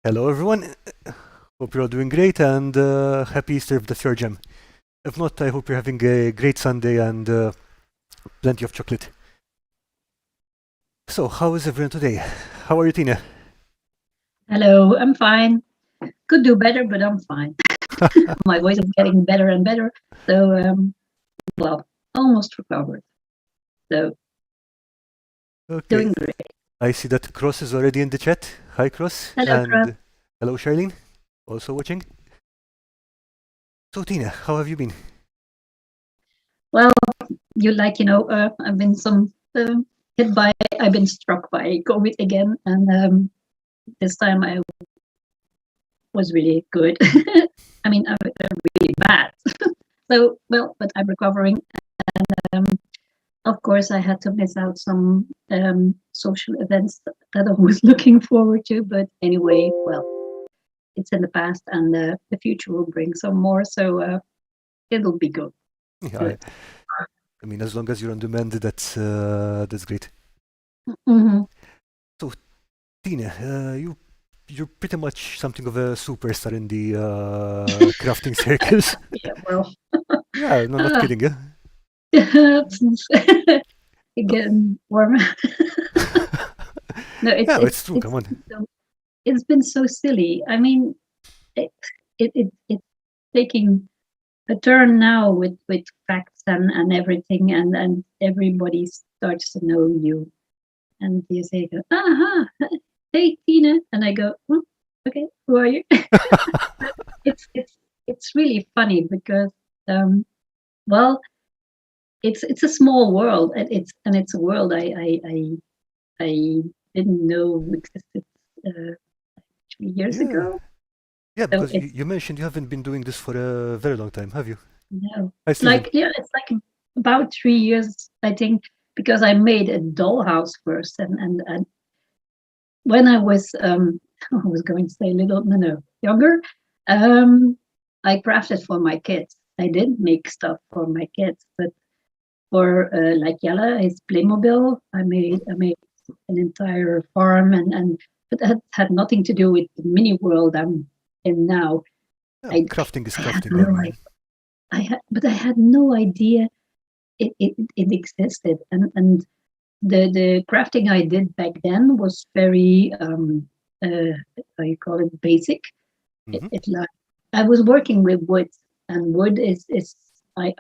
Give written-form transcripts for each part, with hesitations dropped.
Hello, everyone. Hope you're all doing great and happy Easter if that's your gem. If not, I hope you're having a great Sunday and plenty of chocolate. So, how is everyone today? How are you, Tina? Hello, I'm fine. Could do better, but I'm fine. My voice is getting better and better. So, well, almost recovered. So, Okay, doing great. I see that Cross is already in the chat. Hi, Cross. Hello, Karl. And hello, Charlene, also watching. So, Tina, how have you been? Well, I've been I've been struck by COVID again, and this time I was really good. I mean, I'm really bad. So, well, but I'm recovering. Um, of course, I had to miss out some social events that I was looking forward to. But anyway, well, it's in the past, and the future will bring some more. So it'll be good. Yeah, I mean, as long as you're on demand, that's great. Mm-hmm. So, Tina, you're pretty much something of a superstar in the crafting circles. Yeah, well, Yeah, no, not uh, kidding. Yeah. again, warm. No, Yeah, it's true. Come on. so, it's been so silly. I mean, it's taking a turn now with facts and everything, and everybody starts to know you, and you say, "Aha, hey Tina," and I go, "Okay, who are you?" It's really funny because um, well, it's a small world, and it's a world I didn't know existed uh, 3 years Yeah. ago. Yeah, So because you mentioned you haven't been doing this for a very long time, have you? no, Hi, Steven. it's like about 3 years, I think, because I made a dollhouse first, and when I was I was going to say little, no, younger, um, I crafted for my kids. I did make stuff for my kids, but for like Yella, his Playmobil, I made an entire farm, and but that had nothing to do with the mini world I'm in now. Yeah, I crafting is I had crafting. I no mean, idea. But I had no idea it existed, and the crafting I did back then was very how you call it, basic. hmm It like I was working with wood, and wood is I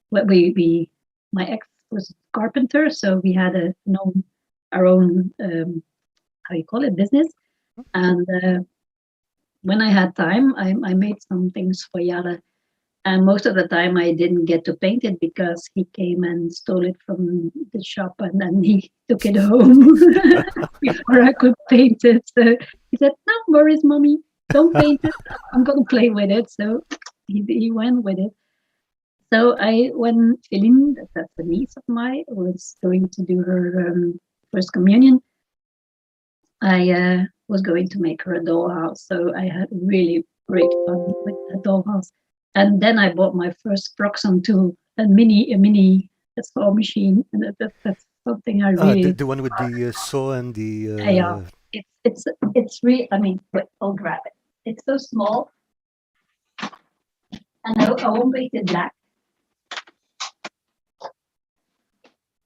what we my ex was a carpenter, so we had our own how you call it, business. And when I had time, I made some things for Yara, and most of the time I didn't get to paint it because he came and stole it from the shop, and then he took it home before I could paint it. So he said, "No worries, mommy, don't paint it. I'm gonna play with it." So he went with it. So when Feline, that's a niece of mine, was going to do her first communion, I was going to make her a dollhouse. So I had really great fun with the dollhouse. And then I bought my first Proxon tool, a mini saw machine, and that's something I the, really, the one with the saw and yeah. the. It's really. I mean, wait, I'll grab it. It's so small, and I won't make it black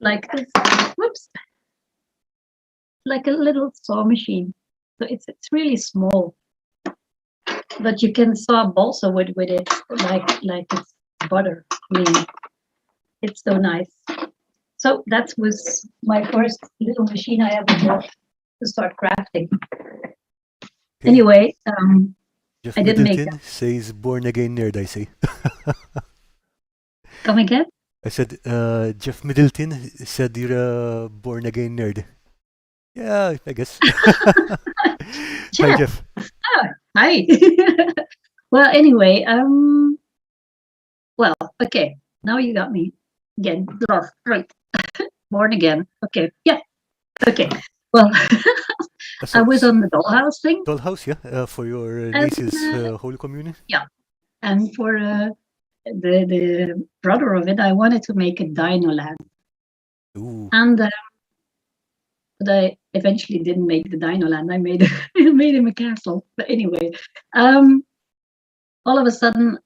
like this. Whoops, like a little saw machine. So it's really small, but you can saw balsa wood with it, like it's butter. I mean, it's so nice. So that was my first little machine I ever bought to start crafting. Okay. Anyway, Jeff I didn't make Middleton says born again nerd, I say. come again. I said, Jeff Middleton said you're a born again nerd. Yeah, I guess. Hi, Jeff, Jeff. hi. Well, anyway, well, okay. Now you got me again. Lost, right? Born again. Okay, yeah. Okay. Well, I So, was on the dollhouse thing, Dollhouse, yeah, for your and niece's Holy Communion. yeah, and for the brother of it, I wanted to make a dino land. Ooh. And but I eventually didn't make the Dino Land. I made I made him a castle. But anyway, all of a sudden,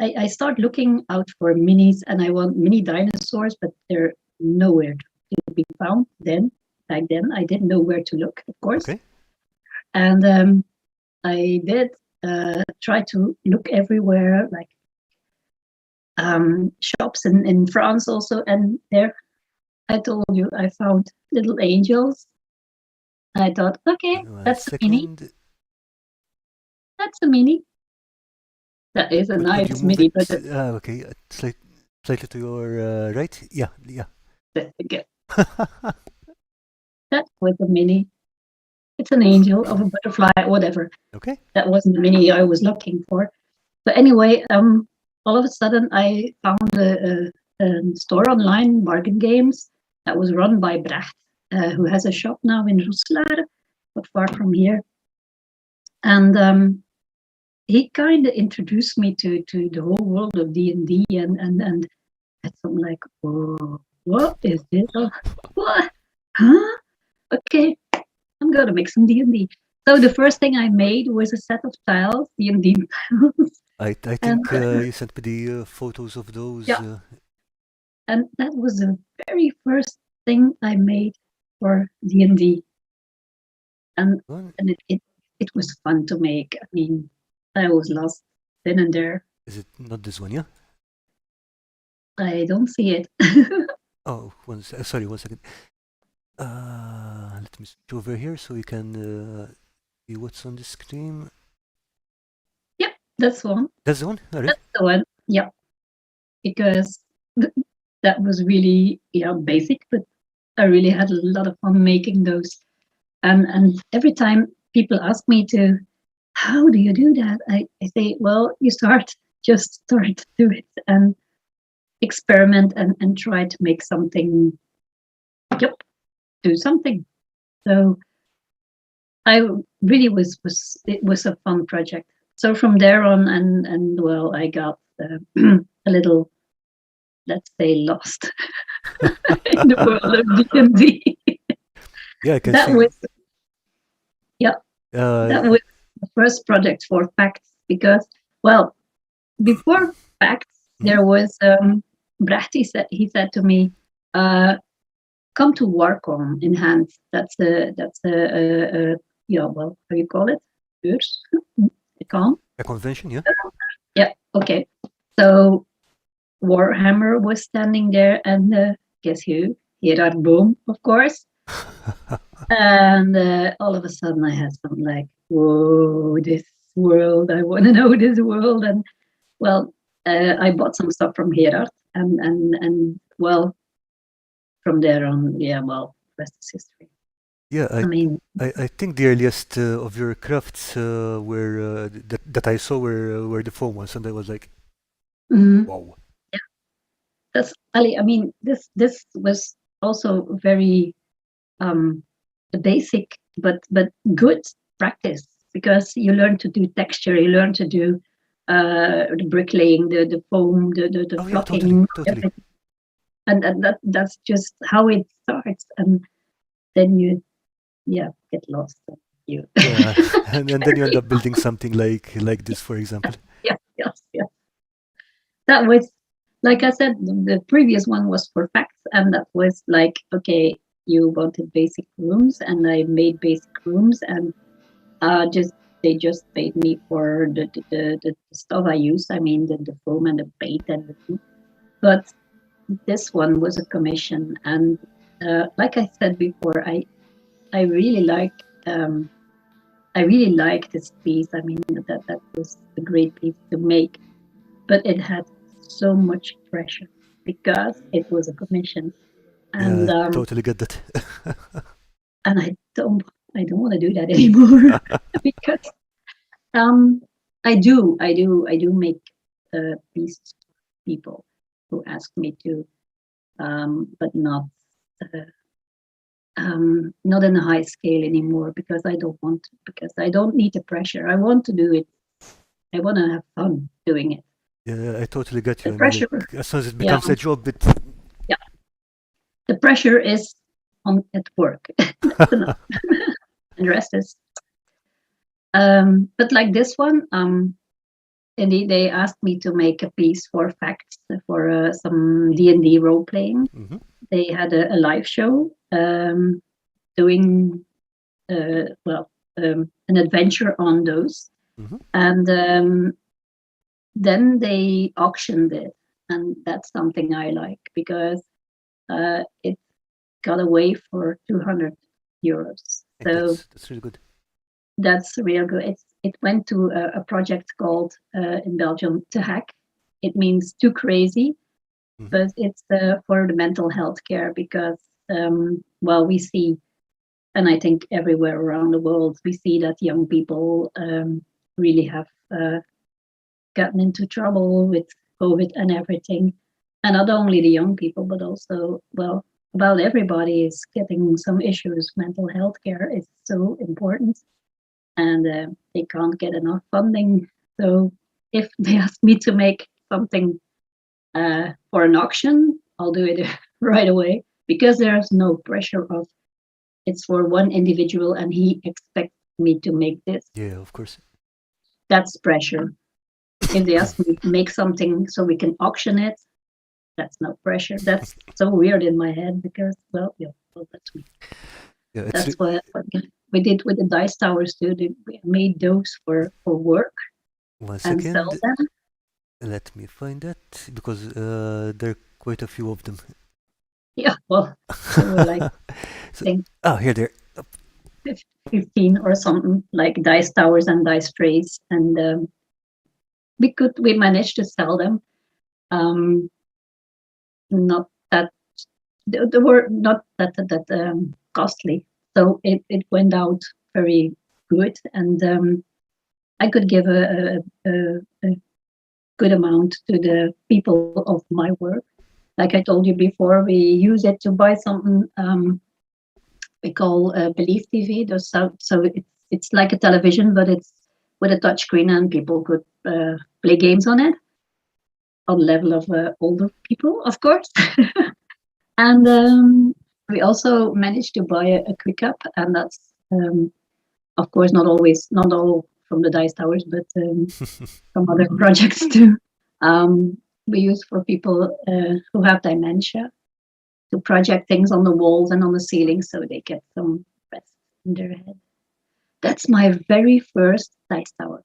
I start looking out for minis, and I want mini dinosaurs, but they're nowhere to be found. Back then, I didn't know where to look, of course. Okay. And I did try to look everywhere, like shops in France also, and there I told you I found little angels. I thought, okay, that's a mini. That's a mini. That is a nice mini, but okay, slightly to your right. Yeah. again, that was a mini. It's an angel of a butterfly, whatever. Okay. That wasn't the mini I was looking for. But anyway, all of a sudden I found a store online, Bargain Games, that was run by Bracht, who has a shop now in Roeselare, not far from here. And he kind of introduced me to the whole world of D&D, and I'm like, whoa, what is this? What? Huh? Okay, I'm gonna make some D&D. So the first thing I made was a set of tiles, D&D tiles. I think you sent me the photos of those. Yeah. And that was the very first thing I made for D&D. And it was fun to make. I mean, I was lost then and there. Is it not this one, yeah? I don't see it. Oh, sorry, 1 second. Let me switch over here so you can see what's on the screen. Yep, that's one. That's the one? All right. That's the one, yeah. Because that was really, basic, but I really had a lot of fun making those. And every time people ask me how do you do that? I say, well, just start to do it and experiment and try to make something, do something. So I really it was a fun project. So from there on, and well, I got a little, let's say, lost in the world of D&D. Yeah, I can that see. That was the first project for Facts, because, well, before Facts, there was Bracht. He said to me, come to Warcom in Hands. That's a well, how do you call it? Beurs? A convention, yeah. Yeah. Okay. So Warhammer was standing there, and guess who? Gerard Boom, of course. And all of a sudden, I had something like, whoa, this world! I want to know this world. And well, I bought some stuff from Gerard, and well, from there on, the rest is history. Yeah, I think the earliest of your crafts were that I saw were the foam ones, and I was like, wow. Yeah, that's Ali. I mean, this was also very basic, but good practice, because you learn to do texture, you learn to do the bricklaying, the foam, the flocking, totally. And that's just how it starts, and then you get lost. Yeah, and then you end up building something like this, for example. Yes. That was, like I said, the previous one was for Facts, and that was like, okay, you wanted basic rooms, and I made basic rooms, and they just paid me for the stuff I used. I mean, the foam and the paint and the, but this one was a commission, and like I said before, I really like this piece. I mean, that was a great piece to make, but it had so much pressure because it was a commission. And yeah, totally get that. And I don't want to do that anymore because I do make pieces for people who ask me to, but not in a high scale anymore, because I don't want to, because I don't need the pressure. I want to do it. I want to have fun doing it. Yeah, I totally get you. The pressure, as soon as it becomes a job, the pressure is at work. That's enough. And the rest is. But like this one, indeed, they asked me to make a piece for facts for some D&D role playing. Mm-hmm. They had a live show doing an adventure on those, Mm-hmm. and then they auctioned it, and that's something I like because it got away for 200 euros. Hey, So that's really good. that's real good. It went to a project called in Belgium To Hack. It means too crazy, Mm-hmm. but it's for the mental health care because we see, and I think everywhere around the world, we see that young people really have gotten into trouble with COVID and everything. And not only the young people, but also, well, about everybody is getting some issues. Mental health care is so important, and they can't get enough funding. So if they ask me to make something for an auction, I'll do it right away because there's no pressure of it's for one individual and he expects me to make this. Yeah, of course. That's pressure. If they ask me to make something so we can auction it, that's no pressure. That's so weird in my head because, that's me. Yeah, That's what we did with the dice towers too. We made those for work one and sell second. them. Let me find that because there are quite a few of them. Yeah, well, they were like here they are. 15 or something, like dice towers and dice trays, and we managed to sell them. Not that they were not that costly, so it went out very good, and I could give a good amount to the people of my work. Like I told you before, we use it to buy something we call Belief TV. So it's like a television, but it's with a touch screen, and people could play games on it on level of older people, of course. And we also managed to buy a quick up, and that's of course not all from the dice towers, but some other projects too. We use for people who have dementia to project things on the walls and on the ceiling so they get some rest in their head. That's my very first dice tower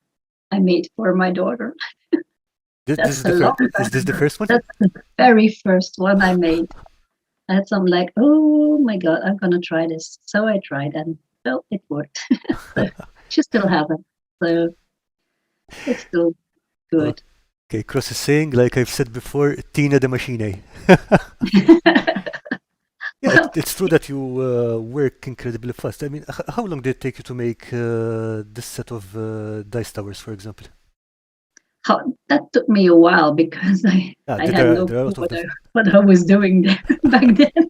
I made for my daughter. This That's is a long time. Is this the first one? That's the very first one I made. And so I'm like, oh my God, I'm going to try this. So I tried, and well, it worked. So she still have it. So it's still good. Okay, Cross is saying, like I've said before, Tina the machine. Yeah, it's true that you work incredibly fast. I mean, how long did it take you to make this set of dice towers, for example? That took me a while because I had no clue what I was doing back then.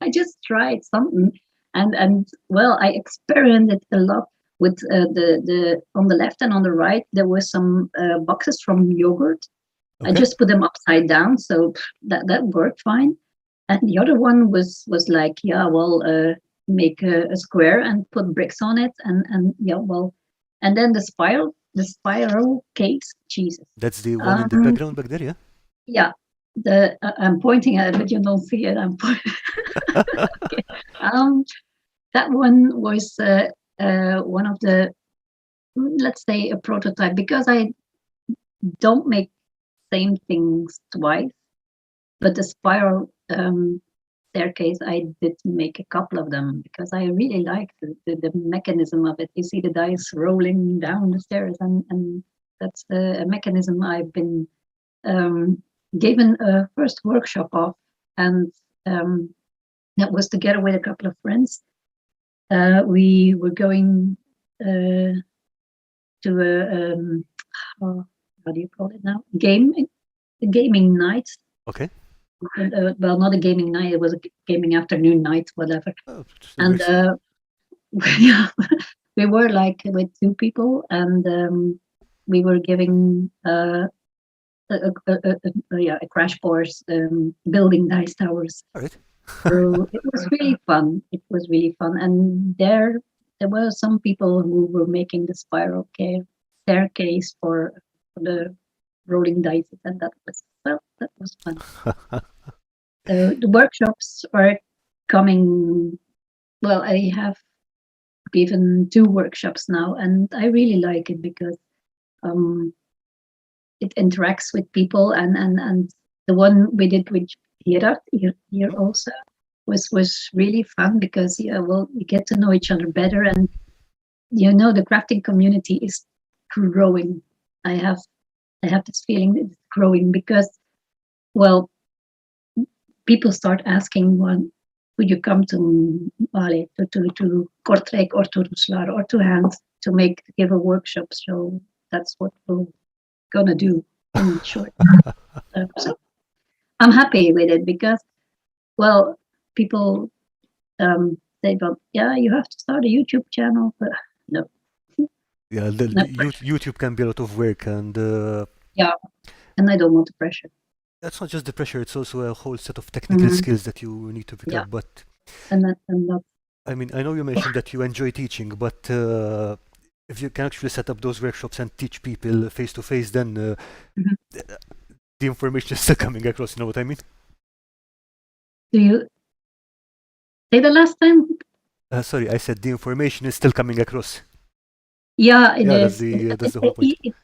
I just tried something, and well, I experimented a lot with the on the left and on the right. There were some boxes from yogurt. Okay. I just put them upside down, so that worked fine. And the other one was like, make a square and put bricks on it, and then the spiral case. Jesus. That's the one in the background back there, yeah? Yeah. I'm pointing at it, but you don't see it. I'm pointing. Okay. That one was one of the, let's say, a prototype, because I don't make same things twice, but the spiral staircase, I did make a couple of them because I really like the mechanism of it. You see the dice rolling down the stairs, and that's a mechanism I've been given a first workshop of, and that was together with a couple of friends. We were going to a how do you call it now? A gaming night. Okay. Well, not a gaming night. It was a gaming afternoon night, whatever. Oh, and yeah, we were like with two people, and we were giving a crash course building dice towers. All right. So it was really fun. It was really fun, and there were some people who were making the spiral staircase for the rolling dice, and that was fun. So the workshops are coming. Well, I have given 2 workshops now, and I really like it because um, it interacts with people, and the one we did with Gerard here also was really fun because well, we get to know each other better, and the crafting community is growing. I have this feeling that it's growing because, well, people start asking, well, would you come to Kortrijk or to Roeselare or to Hand to give a workshop? So that's what we're gonna do in short. So I'm happy with it because, well, people say, well, yeah, you have to start a YouTube channel, but no. Yeah, YouTube can be a lot of work, and Yeah, and I don't want the pressure. that's not just the pressure, it's also a whole set of technical Mhm. skills that you need to pick Yeah. up. But And that I mean, I know you mentioned that you enjoy teaching, but if you can actually set up those workshops and teach people face to face, then Mhm. the information is still coming across. You know what I mean? Do you say the last time? Sorry, I said the information is still coming across. Yeah, it Yeah, is. that's the whole point.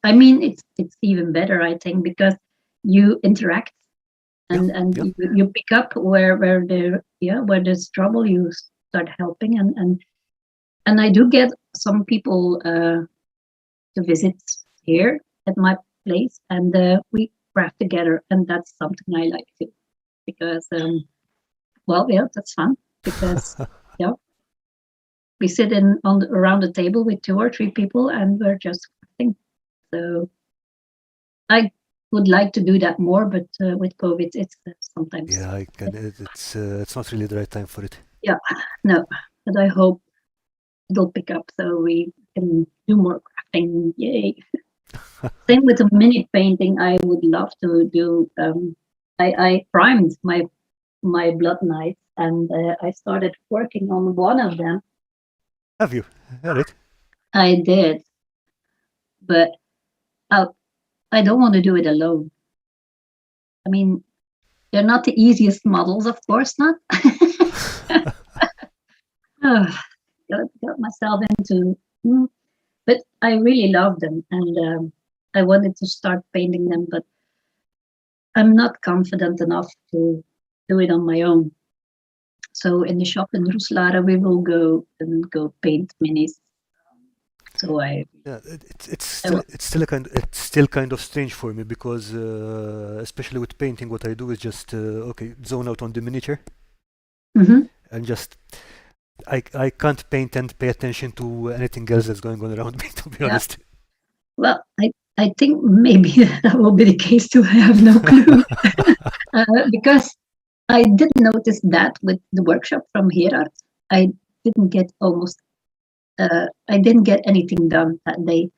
I mean, it's even better, I think, because you interact and Yeah. you pick up where there's trouble, you start helping, and I do get some people to visit here at my place, and we craft together, and that's something I like too, because well, yeah, that's fun because yeah, we sit around the table with 2 or 3 people, and we're just crafting. So I would like to do that more, but with COVID, it's sometimes. Yeah, I can. It's not really the right time for it. Yeah, no, but I hope it'll pick up so we can do more crafting. Yay! Same with the mini painting. I would love to do. I primed my blood knights, and I started working on one of them. Have you? All right. I did, but I don't want to do it alone. I mean, they're not the easiest models, of course not. Got myself into, but I really love them, and I wanted to start painting them, but I'm not confident enough to do it on my own. So in the shop in Roeselare, we will go paint minis. So Yeah, it's still kind of strange for me because especially with painting, what I do is just okay, zone out on the miniature Mhm. and just I can't paint and pay attention to anything else that's going on around me, to be Yeah. honest. Well, I think maybe that will be the case too. I have no clue because I did notice that with the workshop from Gerard, I didn't get I didn't get anything done that day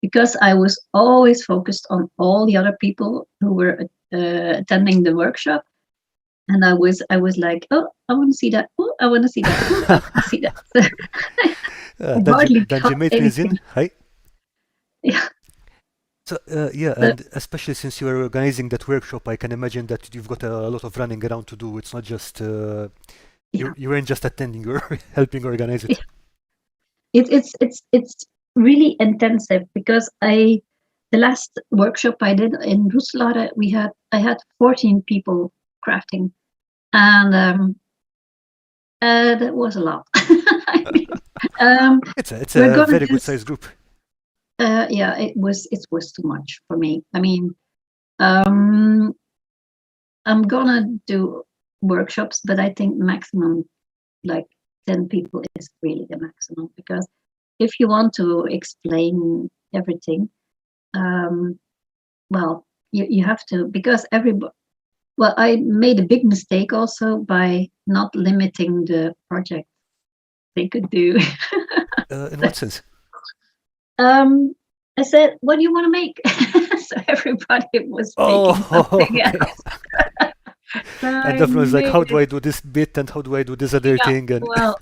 because I was always focused on all the other people who were attending the workshop, and I was like, oh, I want to see that. Oh, I want to see that. Oh, I want to see that. So I hardly got Maertens is in. anything. Hi. Yeah. So yeah, So, and especially since you are organizing that workshop, I can imagine that you've got a lot of running around to do. It's not just yeah. you weren't just attending; you're helping organize it. It's really intensive because the last workshop I did in Roeselare, I had 14 people crafting, and that was a lot. I mean, It's we're a gonna very do. good sized group. Yeah, it was too much for me. I mean, um, I'm gonna do workshops, but I think maximum like 10 people is really the maximum because if you want to explain everything, well, you have to because everybody. Well, I made a big mistake also by not limiting the project they could do. In what sense? I said, "What do you want to make?" So everybody was making Oh, something okay. else. And I everyone's like, how made do I do this bit and how do I do this other Yeah, thing? And well,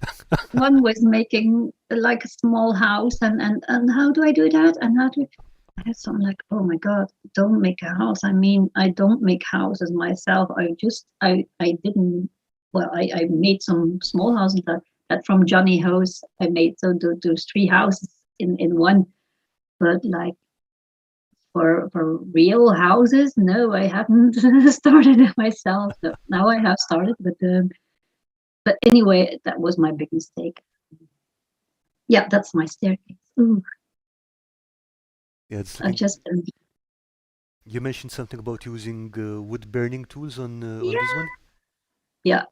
one was making like a small house, and how do I do that? And how do so I'm like, oh my God, don't make a house. I mean, I don't make houses myself. I didn't. Well, I made some small houses that from Johnny House I made. So those three houses in one. But like for real houses, no, I haven't started it myself. So now I have started, but anyway, that was my big mistake. Yeah, that's my staircase. Ooh, yeah, it's I've looking. just You mentioned something about using wood burning tools on this yeah, one. yeah.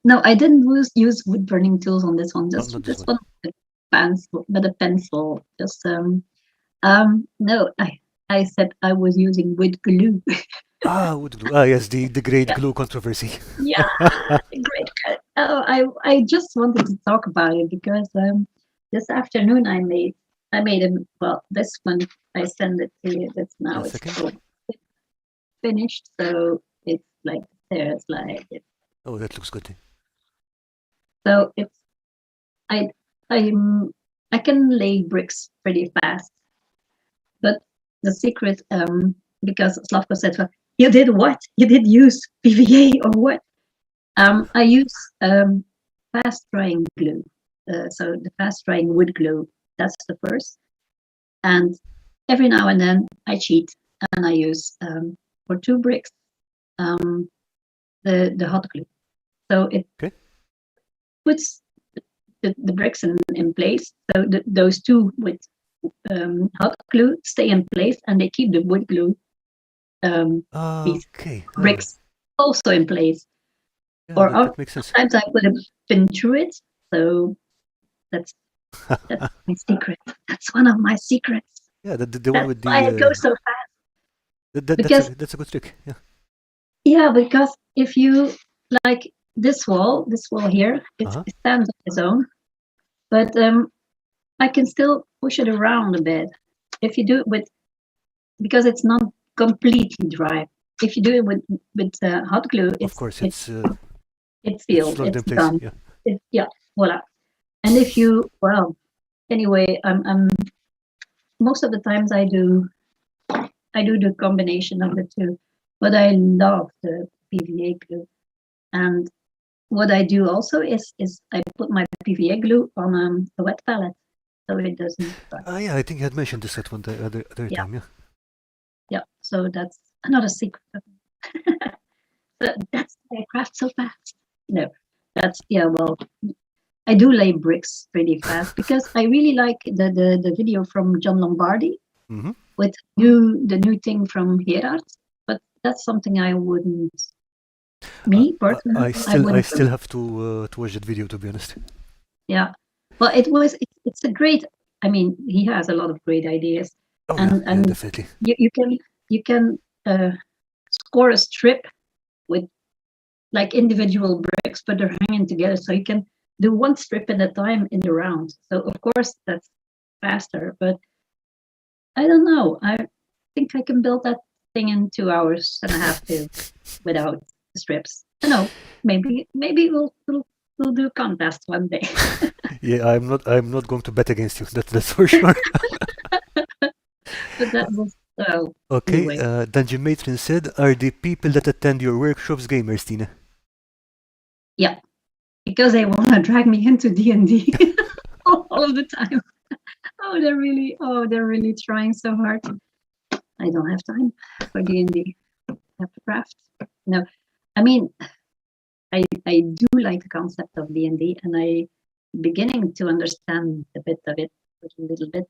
No, I didn't use wood burning tools on this one. Not this Just one. one with a pencil. Just no, I said I was using wood glue. Ah, wood glue. Ah, yes, the great Yeah, glue controversy. yeah, great. Oh, I just wanted to talk about it because this afternoon I made a well this one I send it to you. That's now A it's second. all finished, so it's like there's like it. Oh, that looks good. So it's I I'm I can lay bricks pretty fast, but the secret because Slavko said, well, you did what? You did use PVA or what? I use fast drying glue. So the fast drying wood glue, that's the first. And every now and then I cheat and I use for 2 bricks the hot glue. So it Okay. puts the bricks in place. So those two with hot glue stay in place and they keep the wood glue piece Okay. bricks also in place. Yeah, Or that makes sense. sometimes I put a pin through it. So that's my secret. That's one of my secrets. Yeah, the one That's with why I go the so fast. that's a Because that's a good trick. Yeah. yeah, because if you like this wall here, it Uh-huh. stands on its own, but I can still push it around a bit. If you do it with because it's not completely dry. If you do it with hot glue, Of course, it's it's it's sealed, locked in it's place. done. Yeah. Yeah, voila. And if you well, anyway, I'm most of the times I do the combination of the two, but I love the PVA glue. And what I do also is I put my PVA glue on a wet palette so it doesn't dry. Yeah, I think you had mentioned this at one other Yeah, time. Yeah. yeah. So that's another secret. That's why I craft so fast. No, that's yeah. Well, I do lay bricks pretty fast because I really like the video from John Lombardi Mm-hmm. with the new thing from Gerard. But that's something I wouldn't. Me personally, I I wouldn't. still have to watch that video, to be honest. Yeah. Well, it's a great. I mean, he has a lot of great ideas, Oh yeah, yeah, and definitely. you can score a strip with like individual bricks, but they're hanging together, so you can do one strip at a time in the round. So of course that's faster, but I don't know. I think I can build that thing in 2 hours and a half too, without the strips. I know. Maybe we'll do a contest one day. Yeah, I'm not going to bet against you. That's for sure. But that was well. Okay. Anyway, Dungeon Matron said, "Are the people that attend your workshops gamers, Tina?" yeah, because they want to drag me into D&D all of the time. They're really trying so hard. I don't have time for D&D. I have to craft. No, I mean, I do like the concept of D&D, and I beginning to understand a bit of it, a little bit.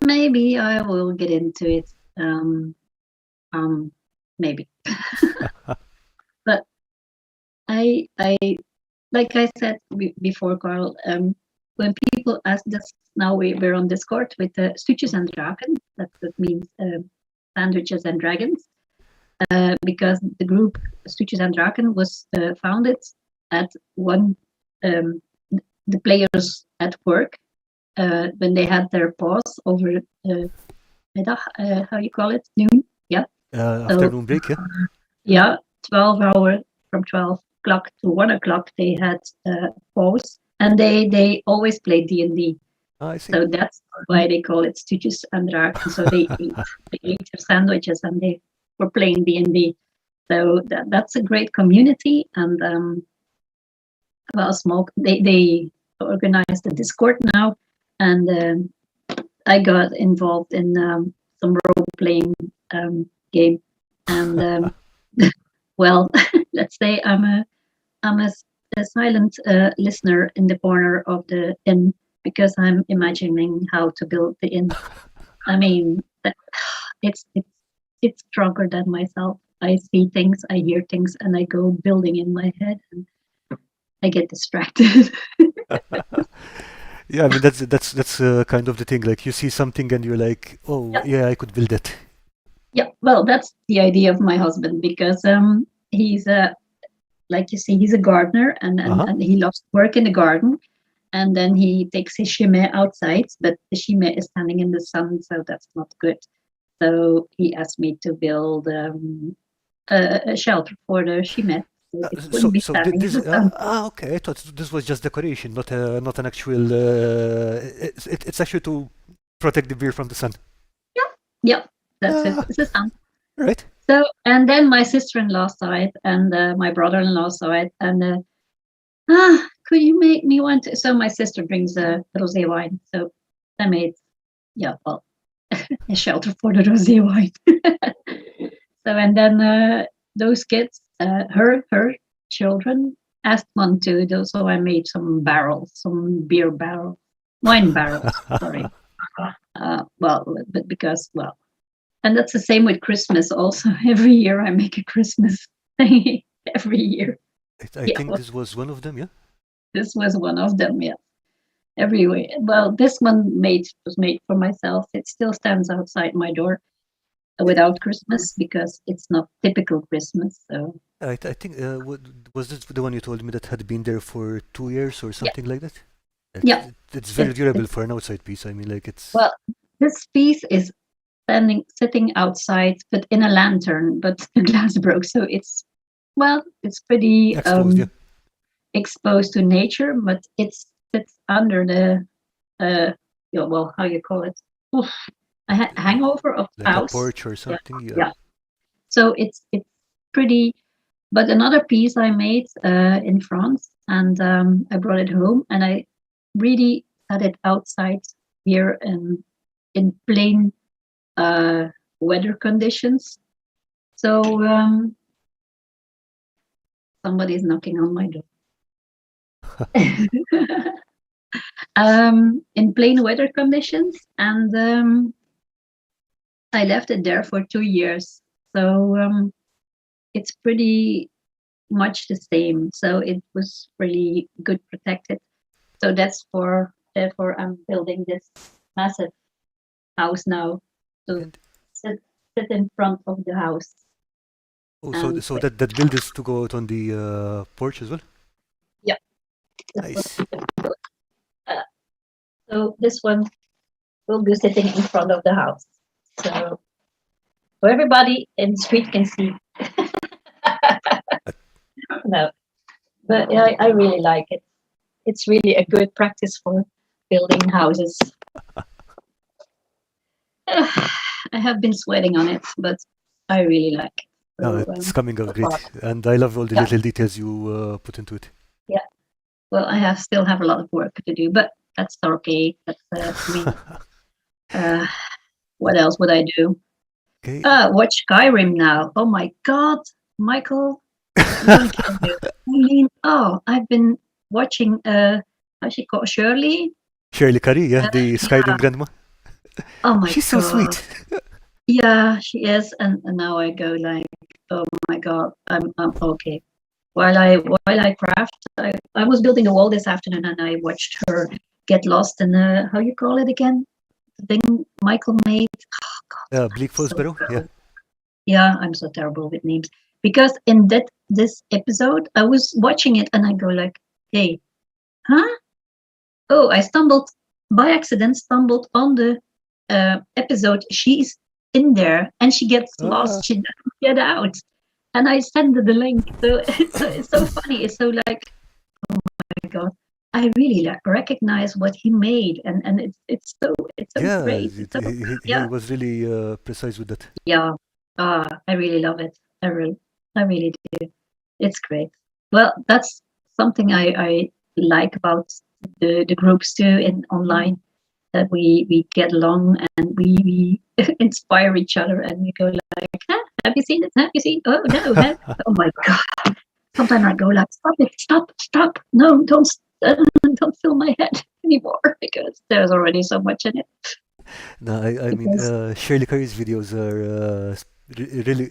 Maybe I will get into it. Maybe. But I like I said before, Karl. When people ask us now, we're on Discord with the Stoetjes and Draken. That means sandwiches and dragons. Because the group Stoetjes and Draken was founded at one the players at work when they had their pause over middag, how you call it, noon, yeah, Afternoon break, yeah? Yeah, 12 hours from 12 o'clock to 1 o'clock they had pause, and they always play D&D. I see. So that's why they call it Stutjes and Draken. So they ate their sandwiches and they were playing D&D. So that's a great community. And they organized the Discord now, and I got involved in some role playing game. And well, let's say I'm a silent listener in the corner of the inn, because I'm imagining how to build the inn. I mean, it's stronger than myself. I see things, I hear things, and I go building in my head, and I get distracted. Yeah, I mean that's kind of the thing. Like you see something and you're like, oh yeah, I could build it. Yeah, well, that's the idea of my husband, because he's like you see, he's a gardener, and he loves to work in the garden. And then he takes his chimay outside, but the chimay is standing in the sun, so that's not good. So he asked me to build a shelter for the chimay. So it wouldn't be standing in the sun. Okay. I thought this was just decoration, not an actual. It's actually to protect the beer from the sun. Yeah, that's it. It's the sun. Right. So, and then my sister-in-law saw it, and my brother-in-law saw it, and could you make me one? So my sister brings rosé wine. So I made, a shelter for the rosé wine. So, and then those kids, her children asked one to do. So I made some barrels, some wine barrels. Sorry. But because, and that's the same with Christmas also. Every year I make a Christmas thing. Every year. I think this was one of them, yeah? This was one of them, yeah. Everywhere. Well, this one was made for myself. It still stands outside my door without Christmas, because it's not typical Christmas. So I think was this the one you told me that had been there for 2 years or something like that? Yeah. It's very durable for an outside piece. I mean, like it's. Well, this piece is sitting outside, but in a lantern, but the glass broke, so it's pretty Exposed, yeah. Exposed to nature, but it sits under the how you call it, a hangover of like house, a porch or something. Yeah. So it's pretty. But another piece I made in France, and I brought it home, and I really had it outside here in plain weather conditions. So somebody's knocking on my door. In plain weather conditions, and I left it there for 2 years. So it's pretty much the same. So it was really good protected. So therefore I'm building this massive house now to sit in front of the house. Oh, so that build is to go out on the porch as well? Yeah. Nice. So this one will be sitting in front of the house. So everybody in the street can see. No, but I really like it. It's really a good practice for building houses. I have been sweating on it, but I really like it. No, it's coming out great, and I love all the little details you put into it. Yeah. Well, I still have a lot of work to do, but that's okay. That's me. What else would I do? Okay. Watch Skyrim now. Oh my God, Michael. I've been watching how's she called? Shirley Curry, yeah, the Skyrim grandma. Oh my She's God. so sweet. Yeah, she is, and now I go like, oh my God, I'm okay. While I craft, I was building a wall this afternoon, and I watched her get lost in how you call it again? The thing Michael made. Oh God, Bleak Falls Barrow, yeah. Yeah, I'm so terrible with names, because in this episode, I was watching it and I go like, hey, huh? Oh, I by accident stumbled on the episode she's in there, and she gets lost. She doesn't get out. And I send her the link. So it's so funny. It's so like, oh my God, I really recognize what he made, and it's so Yeah, great. he was really precise with that. Yeah, I really love it. I really do. It's great. Well, that's something I like about the groups too in online, that we get along and we inspire each other, and we go like, ah, have you seen it? Have you seen? Oh no! Oh my God! Sometimes I go like, stop it! Stop! No, don't fill my head anymore, because there's already so much in it. No, I mean, Shirley Curry's videos are really.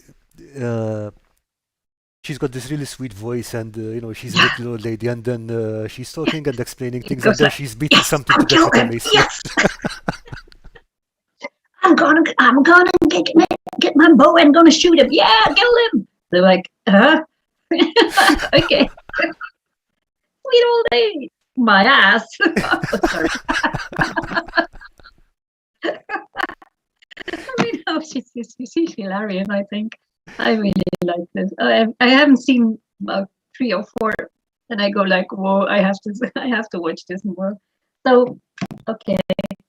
She's got this really sweet voice, and you know, she's a little old lady, and then she's talking and explaining things, and then she's beating something to death with a mace. Yes. I'm gonna get my bow and gonna shoot him. Yeah, kill him. They're like, huh? Okay. Sweet old lady. My ass. Oh, sorry. I mean, oh, she's hilarious, I think. I really like this. I haven't seen about 3 or 4, and I go like, whoa, I have to watch this more. So, okay,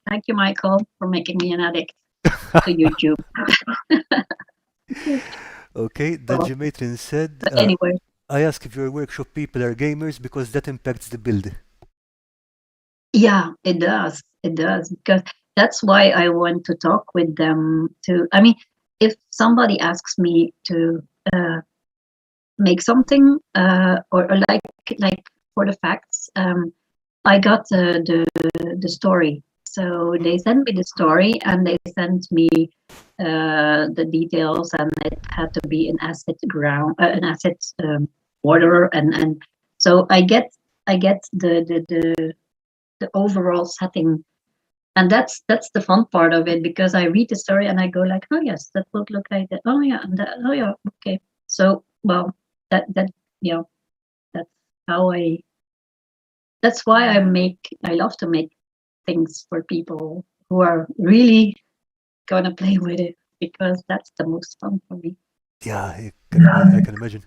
thank you, Michael, for making me an addict to YouTube. Okay, then Maertens said, anyway, I ask if your workshop people are gamers because that impacts the build. Yeah, it does. It does, because that's why I want to talk with them too. I mean, if somebody asks me to make something or like for the facts, I got the story. So they sent me the story, and they sent me the details, and it had to be an asset order, and so I get the overall setting, and that's the fun part of it, because I read the story and I go like, oh yes, that would look like that. Oh yeah, and that, oh yeah, okay. So well, that you know, that's how that's why I love to make things for people who are really gonna play with it, because that's the most fun for me. Yeah, I can imagine.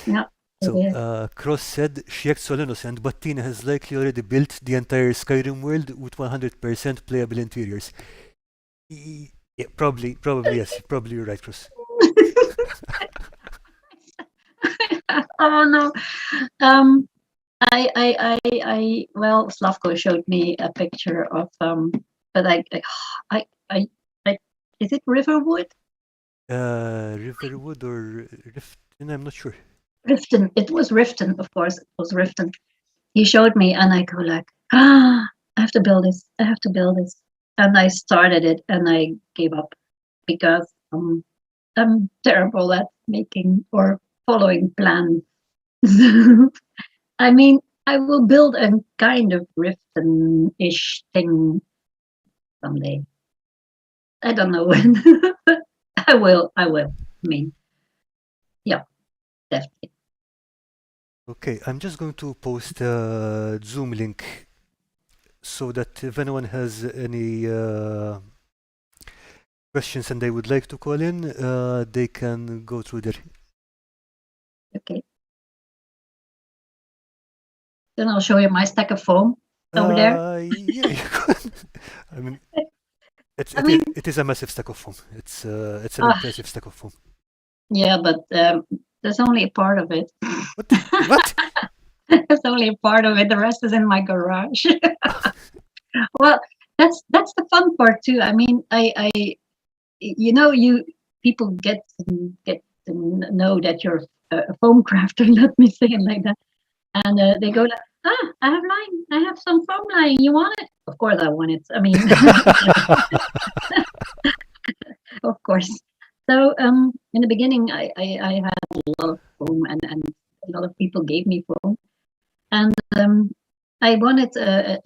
Yeah. So, Cross said she acts so innocent, but Tina has likely already built the entire Skyrim world with 100% playable interiors. Yeah, probably yes. Probably you're right, Cross. Oh no. Well, Slavko showed me a picture of but I is it Riverwood? Riverwood or Riften? I'm not sure. Riften. It was Riften, of course. It was Riften. He showed me, and I go like, I have to build this. I have to build this. And I started it, and I gave up, because I'm terrible at making or following plans. I mean, I will build a kind of Riften-ish thing someday. I don't know when. I will. I mean, yeah, definitely. Okay, I'm just going to post a Zoom link so that if anyone has any questions and they would like to call in, they can go through there. Okay. Then I'll show you my stack of foam over there. Yeah, you could. I mean, it is a massive stack of foam. It's an impressive stack of foam. Yeah, but there's only a part of it. What? There's only a part of it. The rest is in my garage. Well, that's the fun part too. I mean, people get to know that you're a foam crafter. Let me say it like that, and they go like, I have some foam line. You want it? Of course, I want it. I mean, of course. So in the beginning, I had a lot of foam, and a lot of people gave me foam, and I wanted a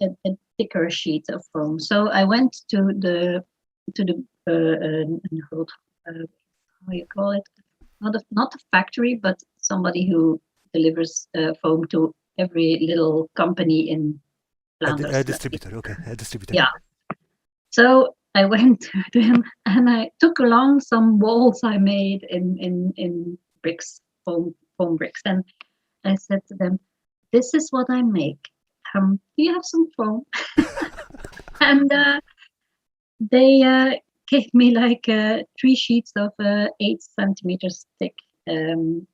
thicker sheet of foam. So I went to the how you call it? Not a factory, but somebody who delivers foam to every little company in Flanders. A distributor, okay, a distributor. Yeah. So I went to him and I took along some walls I made in bricks, foam bricks, and I said to them, "This is what I make. Do you have some foam?" And they gave me like 3 sheets of 8 centimeters thick,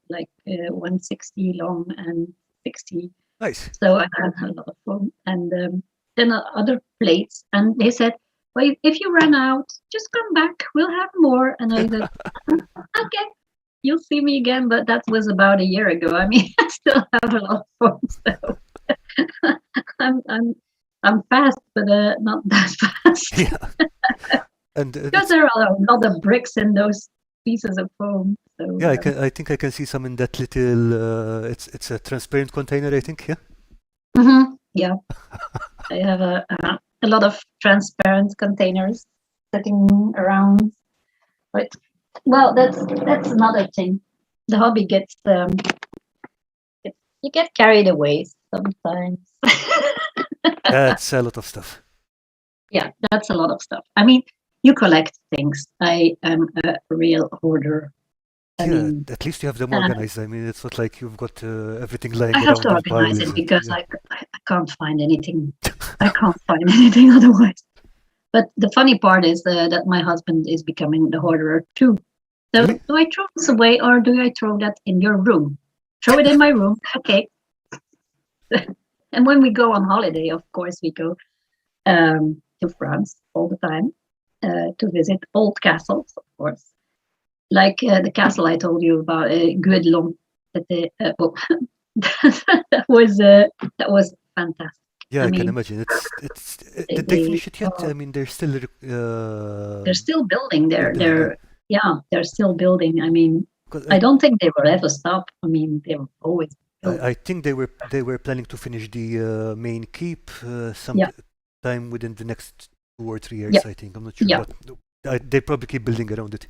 like 160 long and 60. Nice. So I had a lot of foam, and then other plates. And they said, "Well, if you run out, just come back. We'll have more." And I said, "Okay, you'll see me again." But that was about a year ago. I mean, I still have a lot of foam, so I'm fast, but not that fast. Yeah. And Because there are a lot of bricks in those pieces of foam. So yeah, I think I can see some in that little. It's a transparent container, I think. Yeah. yeah, I have a lot of transparent containers sitting around. But well, that's another thing. The hobby gets you get carried away sometimes. That's a lot of stuff. Yeah, that's a lot of stuff. I mean, you collect things. I am a real hoarder. I Yeah, mean, at least you have them organized. I mean, it's not like you've got everything lying I have around to in organize piles. it because Yeah. I can't find anything. I can't find anything otherwise. But the funny part is that my husband is becoming the hoarder too. So Really? do I throw this away or do I throw that in your room? Throw it in my room. Okay. And when we go on holiday, of course, we go to France all the time to visit old castles, of course. Like the castle I told you about, Guédelon. Well, that was fantastic. Yeah, I I can mean, imagine. Did they they finish it yet? I mean, they're still they're still building. still building. They're still building. I mean, Because I don't think they will ever stop. I mean, they will always build. I think they were planning to finish the main keep Yeah, sometime within the next 2 or 3 years. yeah, I think I'm not sure, yeah. but they probably keep building around it.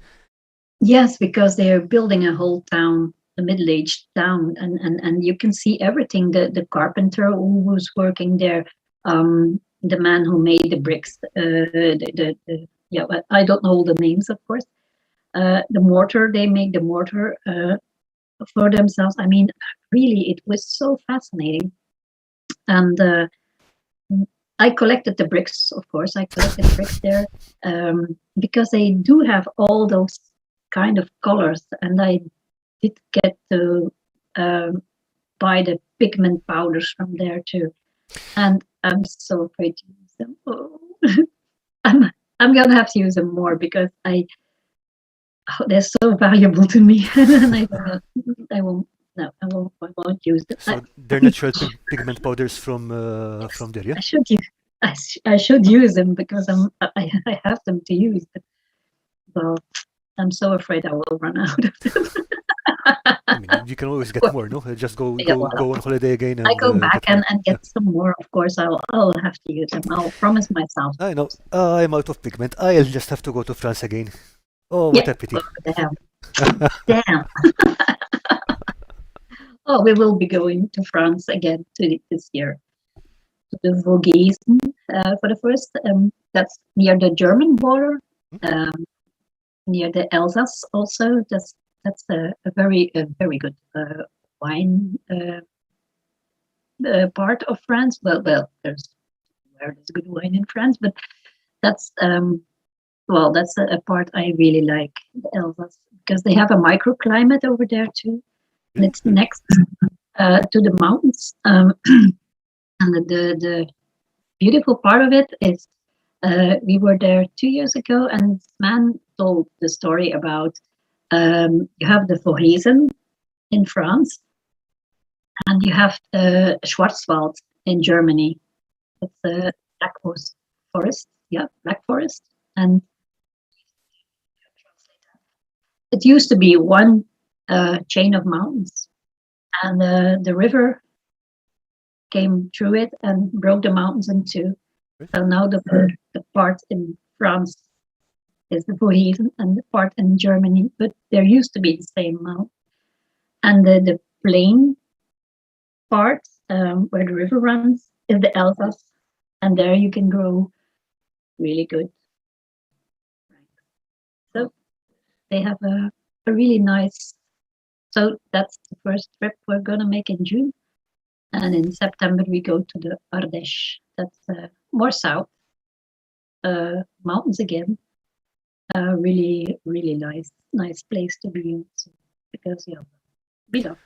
Yes, because they are building a whole town, a middle-aged town, and you can see everything. The carpenter who was working there, the man who made the bricks, yeah, but I don't know all the names, of course. The mortar, they make the mortar for themselves. I mean, really, it was so fascinating. And I collected the bricks, of course. I collected bricks there because they do have all those kind of colors, and I did get to buy the pigment powders from there too. And I'm so afraid to use them. Oh. I'm gonna have to use them more because they're so valuable to me, and I won't. No, I won't use them. So they're natural pigment powders from there, yeah? I should use. I should use them because I have them to use. Well, I'm so afraid I will run out of them. I mean, you can always get more, no? Just go Yeah, go well, go on holiday again I and go back get more. and get some more. Of course, I'll have to use them. I'll promise myself. I know. I'm out of pigment. I'll just have to go to France again. Oh, what Yeah. a pity. Oh, damn. Damn. Oh, we will be going to France again this year. To the Vogesen for the first. That's near the German border. Near the Alsace also. That's a very good wine part of France. Well, there's good wine in France, but that's that's a part I really like, the Alsace, because they have a microclimate over there too, and it's next to the mountains. And the beautiful part of it is we were there 2 years ago, and this man told the story about you have the Vogesen in France, and you have Schwarzwald in Germany. It's a black forest, yeah, black forest, and it used to be one chain of mountains, and the river came through it and broke the mountains in two. So now the part in France is the Vogesen, and the part in Germany, but there used to be the same mountain. And the plain part where the river runs is the Alsace, and there you can grow really good they have a really nice. So that's the first trip we're gonna make in June, and in September we go to the Ardèche. That's more south, mountains again. Really, really nice place to be in. So, because we love.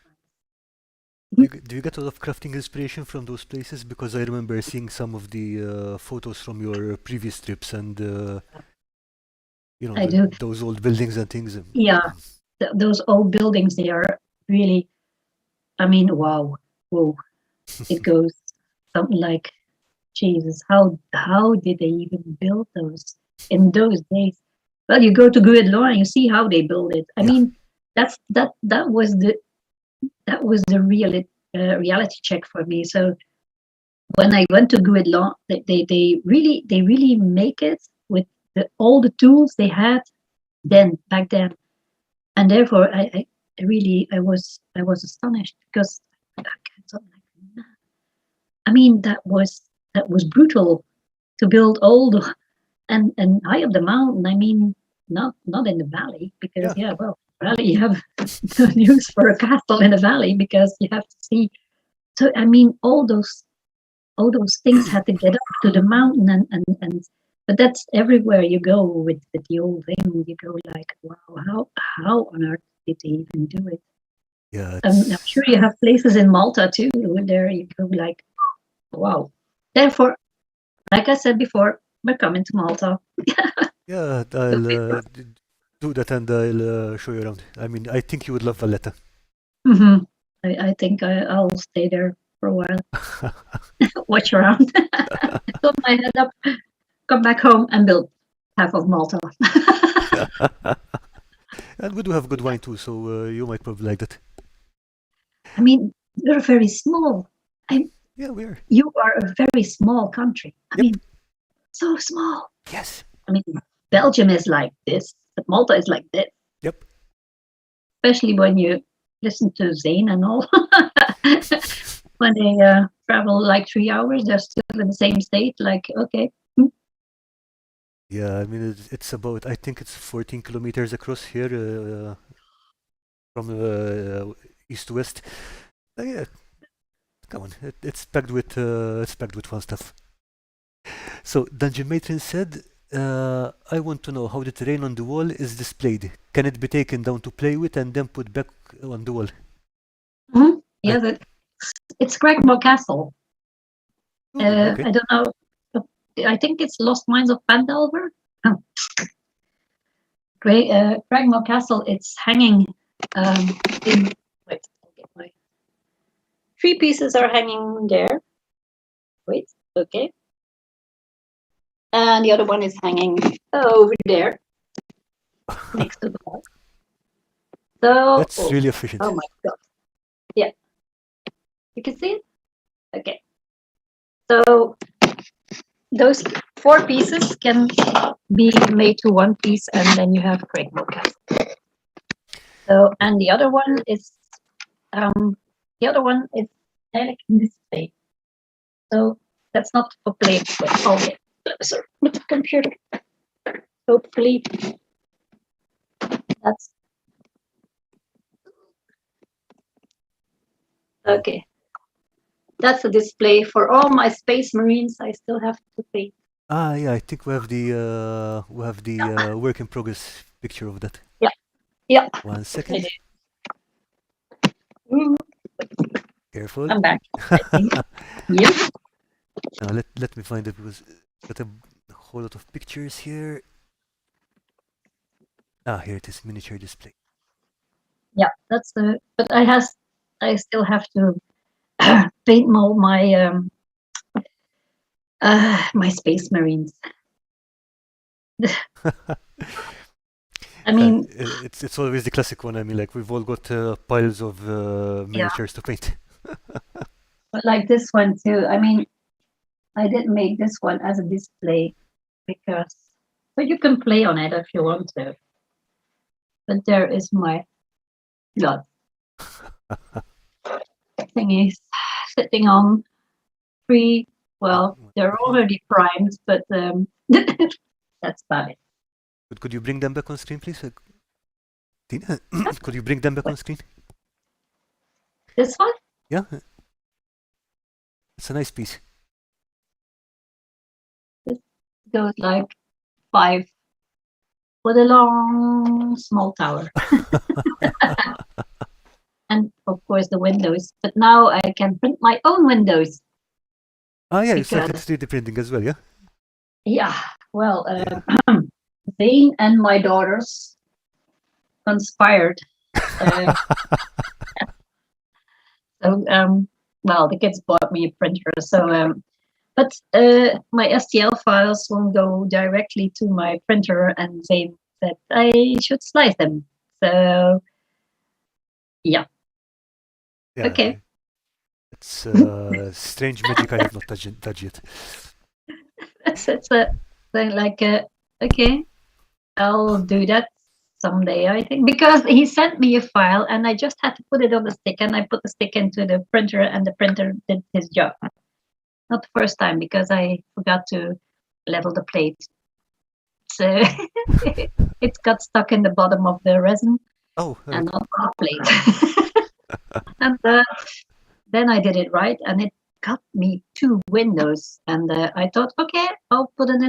Do you get a lot of crafting inspiration from those places? Because I remember seeing some of the photos from your previous trips, and I do. those old buildings and things. Yeah, those old buildings, they are really. I mean, wow, whoa! It goes something like, Jesus, how did they even build those in those days? Well, you go to Guadeloupe and you see how they build it. I Yeah. mean, that was the reality check for me. So when I went to Guadeloupe, they really make it with all the tools they had back then, and therefore I really I was astonished because I thought, like, I mean that was brutal to build all the and high up the mountain. I mean, not in the valley because well, valley you have no use for a castle in the valley because you have to see. So I mean, all those things had to get up to the mountain and but that's everywhere you go with the old thing. You go like, wow, how on earth did they even do it? Yeah, I'm sure you have places in Malta too where there you go like, wow. Therefore, like I said before, we're coming to Malta. yeah, I'll do that and I'll show you around. I mean, I think you would love Valletta. Mm-hmm. I think I'll stay there for a while. Watch around. Put my head up, come back home and build half of Malta. And we do have good wine too, so you might probably like that. I mean, we're very small. Yeah, we are. You are a very small country. I Yep. mean, so small. Yes. I mean, Belgium is like this, but Malta is like this. Yep. Especially when you listen to Zane and all. When they travel like 3 hours, they're still in the same state. Like, okay. Yeah, I mean, it's about, I think it's 14 kilometers across here from east to west. Yeah, come on, it's packed with fun stuff. So Dungeon Matron said, I want to know how the terrain on the wall is displayed. Can it be taken down to play with and then put back on the wall? Mm-hmm. Yeah, it's Craigmore Castle. Okay. I don't know. I think it's Lost Mines of Phandelver. Craigmore Castle. It's hanging in. Wait, I'll get my 3 pieces are hanging there. Wait, okay. And the other one is hanging over there, next to the wall. So That's really efficient. Oh my god! Yeah, you can see it. Okay. So those 4 pieces can be made to 1 piece, and then you have Craigmore Castle. So, and the other one is like display. So that's not for playing with. Oh yeah, sorry, with the computer. Hopefully, that's okay. That's a display for all my Space Marines. I still have to paint. Ah, yeah, I think we have the work in progress picture of that. Yeah. 1 second. Careful. I'm back. I think. Yep. Now let me find it because got a whole lot of pictures here. Ah, here it is, miniature display. Yeah, that's the. But I still have to paint my my Space Marines. I mean, it's always the classic one. I mean, like we've all got piles of miniatures to paint. but like this one too. I mean, I did make this one as a display because, but you can play on it if you want to. But there is my blood thingies sitting on 3. Well, they're already primed, but that's about it. But could you bring them back on screen, please? Tina, could you bring them back on screen? This one? Yeah, it's a nice piece. Goes like 5 with a long, small tower. And of course the windows. But now I can print my own windows. Ah, yeah, you started Because, 3D printing as well, yeah? yeah, well, Yeah. Zane and my daughters conspired. So, well, the kids bought me a printer. So, but my STL files won't go directly to my printer, and Zane said I should slice them. So, yeah. Yeah, Okay. it's strange magic I have not touched yet. It's a thing like, okay, I'll do that someday, I think, because he sent me a file and I just had to put it on the stick, and I put the stick into the printer and the printer did his job. Not the first time, because I forgot to level the plate. So it got stuck in the bottom of the resin Oh, and not on the plate. And then I did it right, and it got me 2 windows. And I thought, okay, I'll put an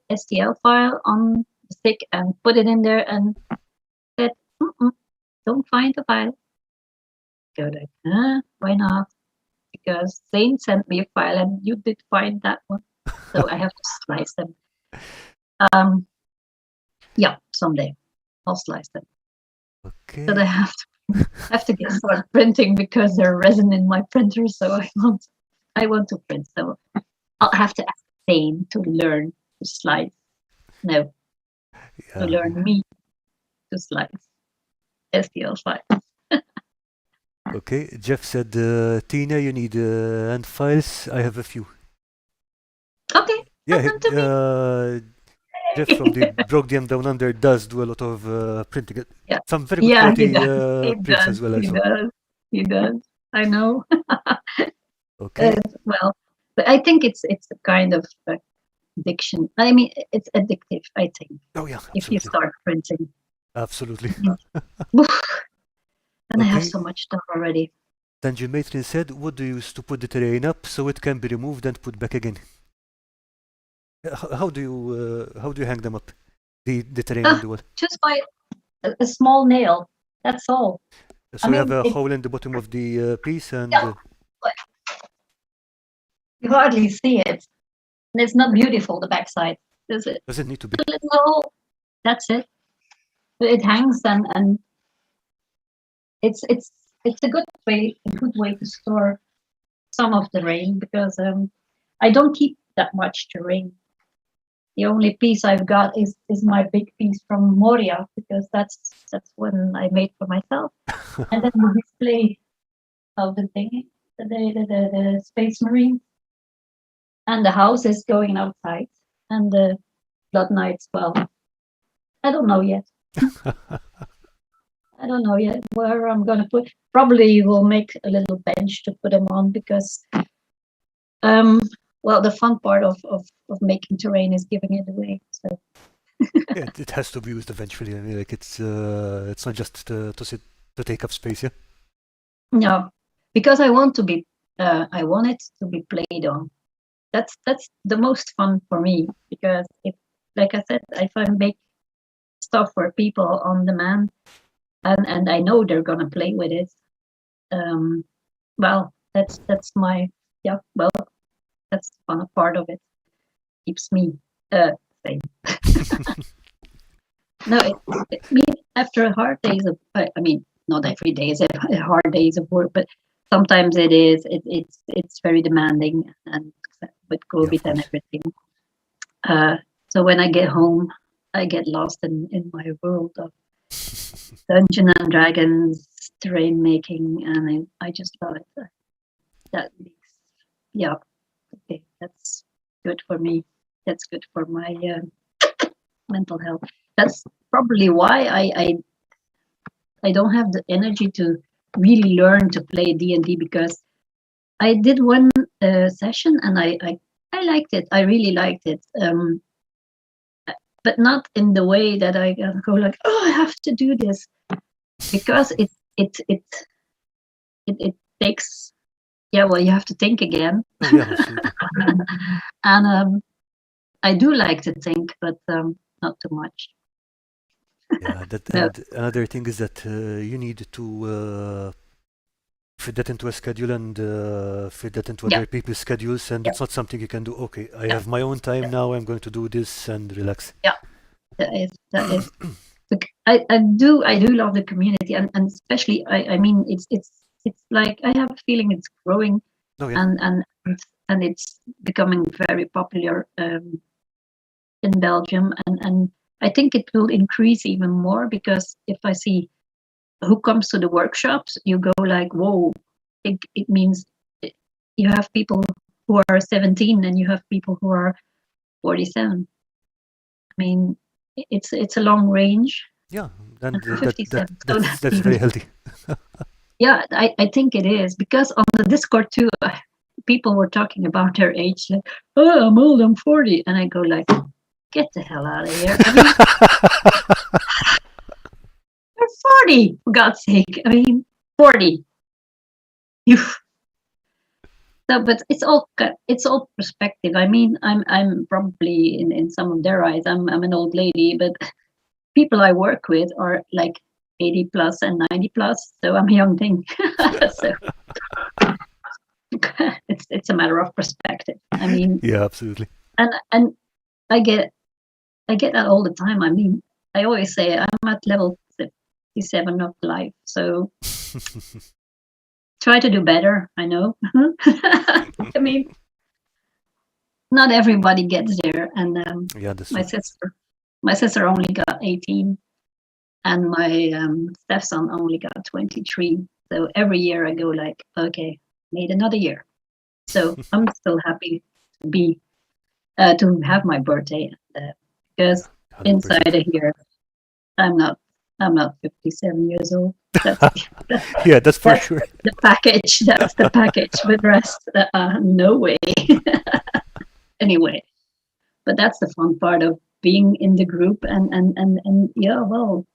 STL file on the stick and put it in there, and said, don't find the file. Go like, why not? Because Zane sent me a file and you did find that one. So I have to slice them. Yeah, someday I'll slice them. okay. But I have to get start printing because there's resin in my printer. So I want to print. So I'll have to ask Zane to learn to slice. No, to learn me to slice STL files. Okay, Jeff said, Tina, you need hand files. I have a few. Okay, Yeah, send them to me. Jeff from the Broke DM Down Under does do a lot of printing. Yeah. Some very good Yeah, quality he does. He prints does. as well, I He saw. does. He does. I know. Okay. Well, but I think it's a kind of addiction. I mean, it's addictive, I think, Oh, yeah, if you absolutely. start printing. Absolutely. And I have Okay. so much stuff already. Then Maertens said, what do you use to put the terrain up so it can be removed and put back again? How do you hang them up? The terrain on the wall. Just by a small nail. That's all. So you have a hole in the bottom of the piece and... Yeah, you hardly see it. And it's not beautiful, the backside, is it? Does it need to be? A little hole. That's it. It hangs, and it's a good way to store some of the rain, because I don't keep that much terrain. The only piece I've got is my big piece from Moria, because that's one I made for myself. And then the display of the thing, the Space Marine, and the house is going outside, and the Blood Knights. Well, I don't know yet. I don't know yet where I'm gonna put. Probably we'll make a little bench to put them on, because well, the fun part of making terrain is giving it away. So Yeah, it has to be used eventually. I mean, like it's not just to take up space, yeah. no, because I want it to be played on. That's the most fun for me, because if, like I said, if I make stuff for people on demand, and I know they're gonna play with it, well, that's my, yeah, well, that's the fun part of it. Keeps me sane. No, I mean, after hard days of, I mean, not every day is a hard days of work, but sometimes it is. It's very demanding, and with COVID and everything. So when I get home, I get lost in my world of Dungeons and Dragons, terrain making, and I just love it. That makes, yeah, okay, that's good for me. That's good for my mental health. That's probably why I don't have the energy to really learn to play D&D, because I did one session and I liked it. I really liked it. But not in the way that I go like, oh, I have to do this. because it takes, yeah, well, you have to think again. Oh, yeah, absolutely. And I do like to think, but not too much. Yeah, that, No, and another thing is that you need to fit that into a schedule and fit that into yeah, other people's schedules, and yeah, it's not something you can do. Okay, I yeah, have my own time yeah, now. I'm going to do this and relax. yeah. That is. I do love the community, and especially I mean it's like I have a feeling it's growing, Oh yeah, and it's becoming very popular in Belgium, and I think it will increase even more, because if I see who comes to the workshops, you go like, whoa, it means you have people who are 17 and you have people who are 47. I mean, it's a long range, yeah, and and I'm that that 57, so that's that's that's even, very healthy. yeah, I think it is, because on the Discord too, people were talking about their age, like, oh, I'm old, I'm 40, and I go like, get the hell out of here. I mean, you're 40, for God's sake. I mean, 40. You. So, but it's all perspective. I mean, I'm probably in some of their eyes, I'm an old lady, but people I work with are like 80 plus and 90 plus, so I'm a young thing. So it's a matter of perspective. I mean, Yeah, absolutely. and I get that all the time. I mean, I always say I'm at level 57 of life, so try to do better. I know. I mean, not everybody gets there, and Yeah, that's my true. sister my sister only got 18, and my stepson only got 23. So every year I go like, okay, made another year. So I'm still happy to be to have my birthday, Yeah, because 100%. inside of here I'm not 57 years old. That's Yeah, that's for that's sure. the package. That's the package. With the rest, no way. Anyway, but that's the fun part of being in the group, and yeah, well,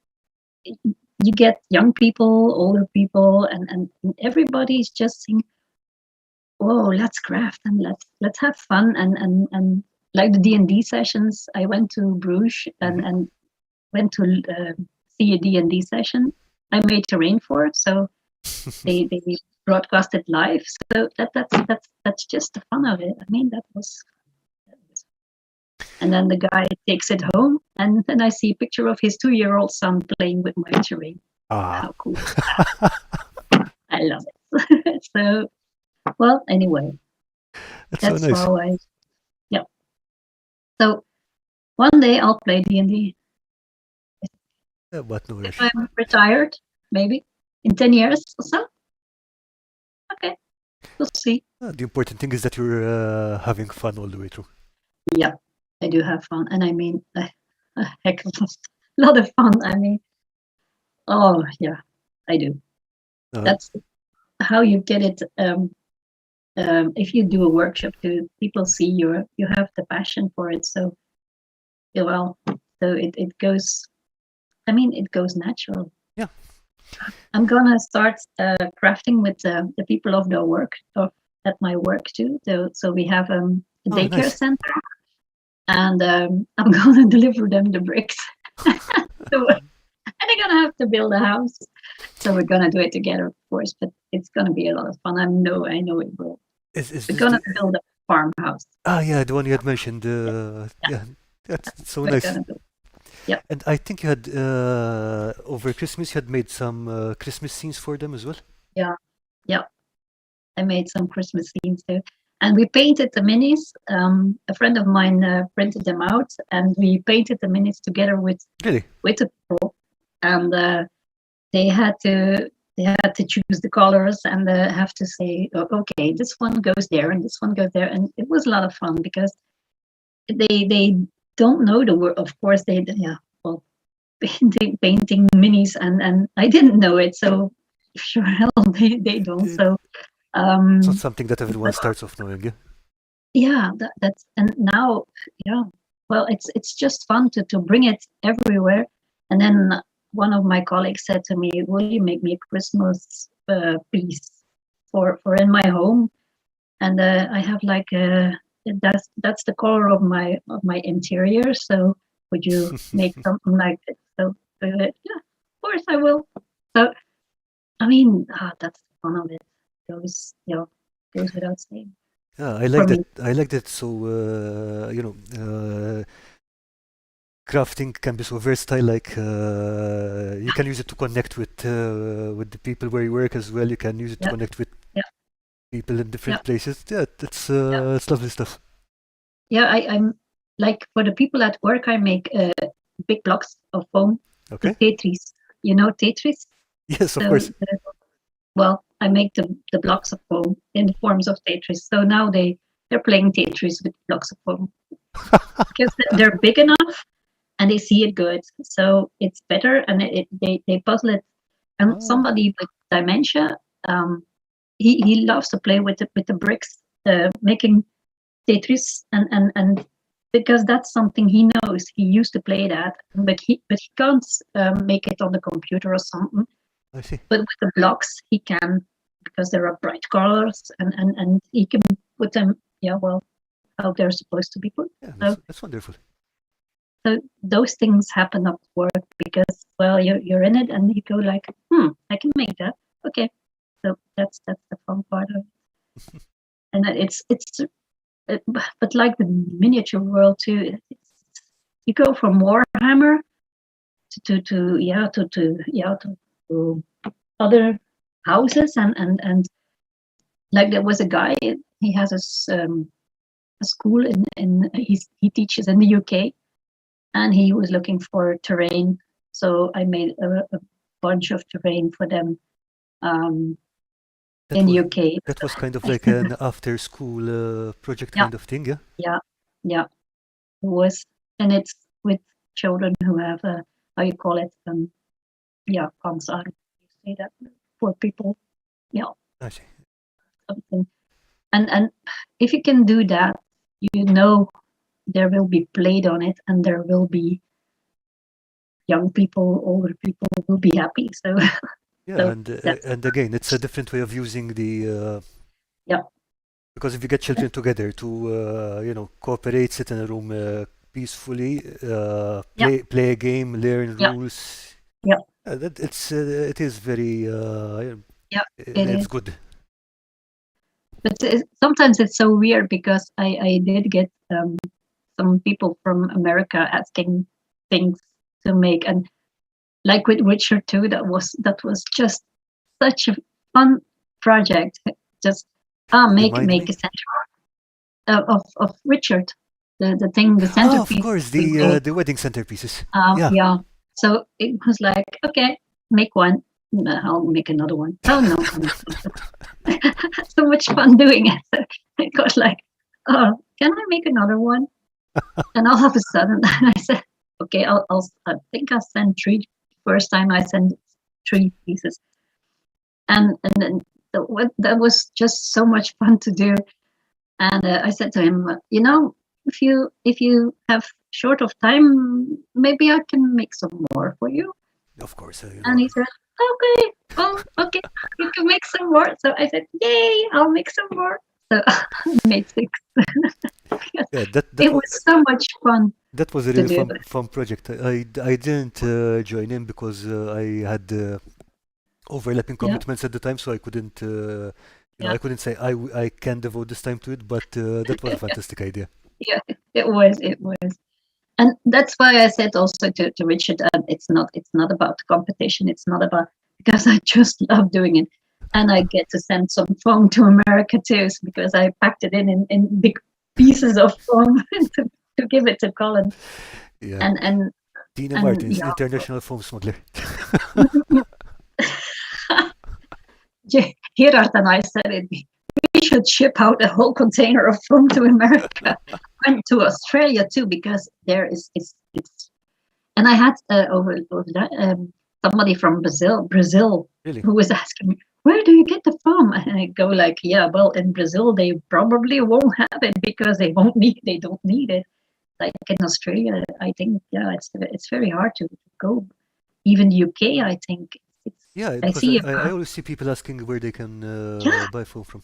you get young people, older people, and everybody's just saying, "Oh, let's craft and let's have fun." And like the D&D sessions, I went to Bruges Hmm. and went to see a D&D session. I made terrain for it, so they broadcast it live. So that's just the fun of it. I mean, that was. And then the guy takes it home, and then I see a picture of his 2-year-old son playing with my terrain. Ah, How cool is that? I love it. So, well, anyway, that's so that's nice. how yeah. So one day I'll play D&D. Yeah, but no If rush. I'm retired, maybe in 10 years or so. Okay, we'll see. The important thing is that you're having fun all the way through. Yeah, I do have fun. And I mean, a heck of a lot of fun. I mean, oh, yeah, I do. Uh, That's how you get it. If you do a workshop, to people see you have the passion for it. So, yeah, well, so it goes. I mean, it goes natural. yeah. I'm gonna start crafting with the people of the work of at my work too. So we have a Oh, daycare nice. center, and I'm gonna deliver them the bricks. So, and they're gonna have to build a house. So we're gonna do it together, of course. But it's gonna be a lot of fun. I know it will. Is We're this gonna the? build a farmhouse. Ah, yeah, the one you had mentioned. Yeah, Yeah, that's so we're nice. gonna do. Yep. And I think you had over Christmas you had made some Christmas scenes for them as well. Yeah. Yeah. I made some Christmas scenes too. And we painted the minis. A friend of mine printed them out, and we painted the minis together with Really? the people. And they had to choose the colors, and have to say, "Oh, okay, this one goes there, and this one goes there." And it was a lot of fun, because they don't know the word. Of course, yeah, well, painting minis, and I didn't know it, so sure hell they don't. It's So not um, something that everyone but starts off knowing. Yeah. yeah, that's, and now, yeah, well, it's just fun to bring it everywhere. And then one of my colleagues said to me, "Will you make me a Christmas piece for in my home?" And I have like that's the color of my interior. So would you make something like this? So yeah, of course I will. So I mean, that's the fun of it. Goes goes without saying Yeah, for me. I like that. So crafting can be so versatile. Like you can use it to connect with the people where you work as well. You can use it to Yeah, connect with yeah, people in yeah, different places. Yeah, that's yeah. it's lovely stuff. Yeah, I'm like for the people at work, I make big blocks of foam, the Okay. Tetris. You know Tetris? Yes, of So course. well, I make the blocks of foam in the forms of Tetris. So now they're playing Tetris with blocks of foam because they're big enough and they see it good. So it's better, and they puzzle it. And Oh, somebody with dementia, um, he loves to play with the bricks, making Tetris, and because that's something he knows. He used to play that, but he can't make it on the computer or something. I see. But with the blocks, he can, because there are bright colors, and he can put them, well, how they're supposed to be put. Yeah, So that's wonderful. so those things happen at work because, well, you're in it and you go like, I can make that. Okay, so that's the fun part of it. And but like the miniature world too, you go from Warhammer to other houses, and like there was a guy, he has a school in he teaches in the UK, and he was looking for terrain, so I made a bunch of terrain for them That in was UK. that was kind of like an after school project Yeah, kind of thing, yeah? yeah, yeah. It was, and it's with children who have how you call it, cancer. You say that for people, yeah, I see. something. And if you can do that, you know there will be played on it, and there will be young people, older people will be happy. So Yeah, so that's and again, it's a different way of using the yeah, because if you get children together to cooperate, sit in a room peacefully, yeah, play a game, learn yeah, rules, yeah, that it is very yeah. It it's is. good. But sometimes it's so weird because I did get some people from America asking things to make, and like with Richard too, that was just such a fun project. Just Remind make me. a center of Richard, the thing, the Ah, of centerpiece course, we made. the wedding centerpieces. Yeah. Yeah. So it was like, okay, make one. No, I'll make another one. Oh no, I'll make another. So much fun doing it. It got like, oh, can I make another one? And all of a sudden, I said, okay, I think I sent three. First time I sent three pieces, and then that was just so much fun to do. And I said to him, if you have short of time, maybe I can make some more for you. Of course, And he said, okay, oh, okay, you can make some more. So I said, yay, I'll make some more. So I made six. yeah, It was so much fun that was a to really do. fun project. I didn't join in because I had overlapping Yeah, commitments at the time, so I couldn't yeah, I couldn't say I can devote this time to it. But that was a fantastic idea. yeah. It was. And that's why I said also to Richard, it's not about competition. It's not about, because I just love doing it, and I get to send some foam to America too, because I packed it in big pieces of foam to give it to Colin. Yeah, And Tine and Maertens, yeah, international foam smuggler. Gerard and I said it. We should ship out a whole container of foam to America and to Australia too, because there is it's. And I had over that, somebody from Brazil, Really? who was asking me, "Where do you get the foam?" And I go like, "Yeah, well, in Brazil they probably won't have it because they don't need it. Like in Australia, I think, yeah, it's very hard to go even UK, I think. Yeah, I because see. I always see people asking where they can Yeah, buy foam from.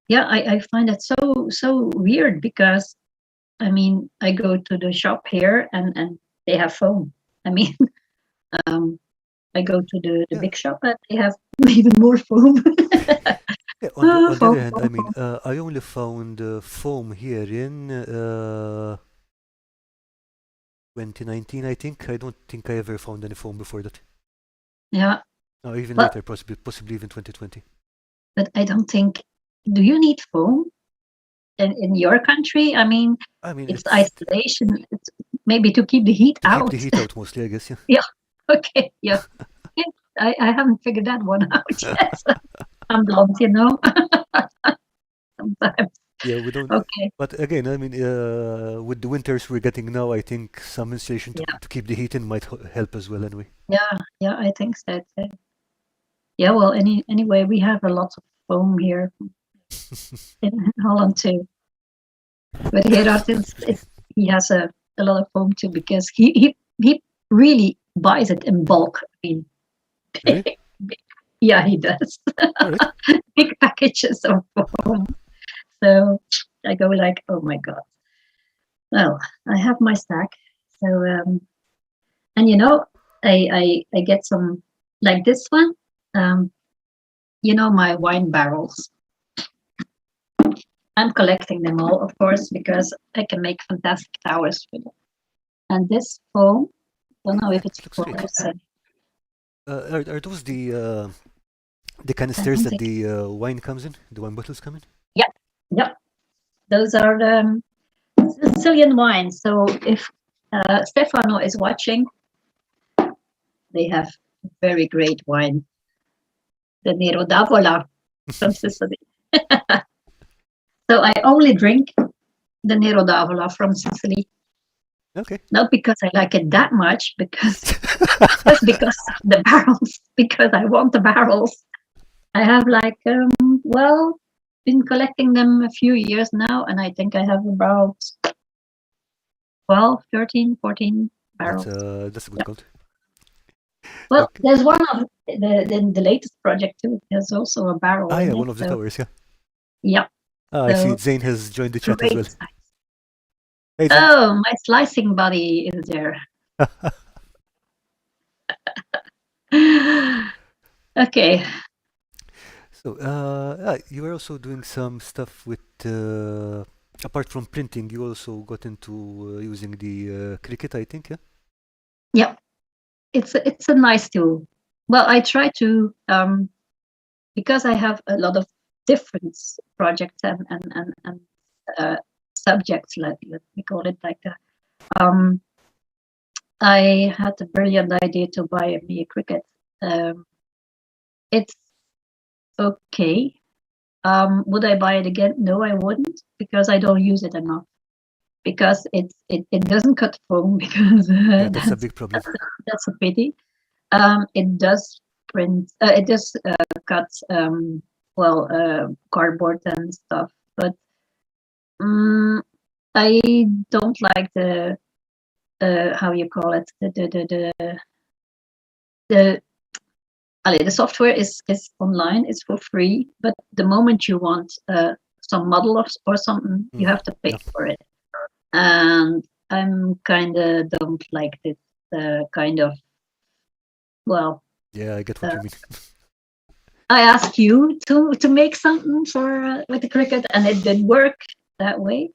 yeah. I find it so weird because I mean I go to the shop here and they have foam. I mean, I go to the Yeah. big shop and they have even more foam. Yeah, on the Foam, other hand, I foam, mean, foam. I only found foam here in 2019, I think. I don't think I ever found any foam before that. Yeah, No, even but later, possibly even 2020. I don't think. Do you need foam in your country? I mean, I mean, it's it's isolation. It's maybe to keep the heat to keep out. the heat out mostly, I guess. Yeah. Yeah. Okay. Yeah. Yeah. I haven't figured that one out yet. I'm blunt, you know. Sometimes. Yeah, we don't. Okay. But again, I mean, with the winters we're getting now, I think some insulation Yeah. to keep the heat in might help as well. Anyway. Yeah. Yeah. I think so too. Yeah. Well, anyway, we have a lot of foam here in Holland too. But Gerard Excuse me. he has a lot of foam too because he really buys it in bulk. I mean, Really? big, yeah, he does. All right. Big packages of foam. So I go like, oh my god. Well, I have my stack. So and you know, I get some like this one. Um, you know, my wine barrels. I'm collecting them all, of course, because I can make fantastic towers with them. And this foam, don't know Yeah, if it's it looks foam. great. It's, Are those the I canisters don't that think. the wine comes in? The wine bottles come in? Yeah, yeah. Those are the Sicilian wines. So if Stefano is watching, they have very great wine, the Nero d'Avola from Sicily. So I only drink the Nero d'Avola from Sicily, Okay. not because I like it that much, because just because of the barrels, because I want the barrels. I have like, well, been collecting them a few years now, and I think I have about 12, 13, 14 barrels. That's a good Yeah. count. Well, Okay. there's one of the latest project too. There's also a barrel Ah, in yeah, it. one of the So towers. Yeah. yeah, Ah, I see. so Zane has joined the chat as great well. size. Hey, Zane. Oh, my slicing buddy is there. Okay. So, you were also doing some stuff with, apart from printing, you also got into using the Cricut, I think, yeah? Yeah, it's a nice tool. Well, I try to because I have a lot of different projects and subjects, let me call it like that. I had the brilliant idea to buy me a Cricut. It's okay. Would I buy it again? No, I wouldn't, because I don't use it enough. Because it doesn't cut foam, because Yeah, that's a big problem. that's a pity. It does print. It does cut cardboard and stuff, but I don't like the how you call it, the the software is online, it's for free, but the moment you want some model or something, you have to pay Yeah. for it. And I'm kind of don't like this kind of, well, Yeah, I get what you mean. I asked you to make something for with the Cricut, and it didn't work that way.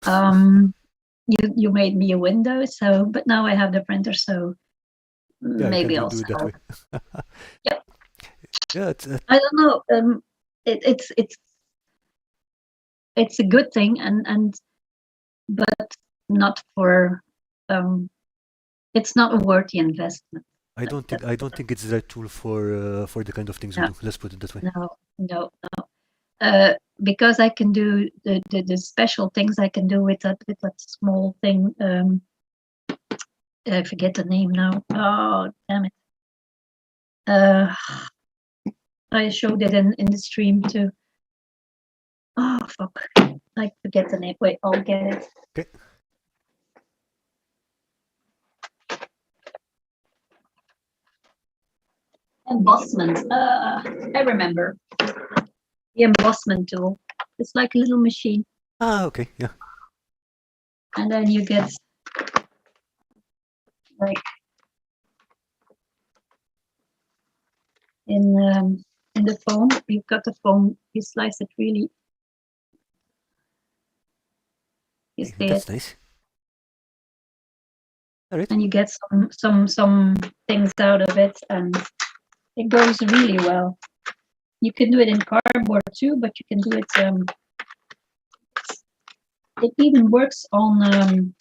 You made me a window, so but now I have the printer, so Yeah, you can maybe I'll do it that sell. way. Yeah, Yeah, it's I don't know. It's a good thing, and but not for it's not a worthy investment. I don't think it's the right tool for the kind of things we No, do. Let's put it that way. no. Because I can do the special things I can do with that small thing. I forget the name now. Oh, damn it. I showed it in the stream too. Oh, fuck. I forget the name. Wait, I'll get it. Okay. Embossment. I remember the embossment tool. It's like a little machine, Ah, okay, yeah. and then you get like in the foam. You've got the foam. You slice it really. You Hey, see it, that's nice. All right. and you get some things out of it, and it goes really well. You can do it in cardboard too, but you can do it. It even works on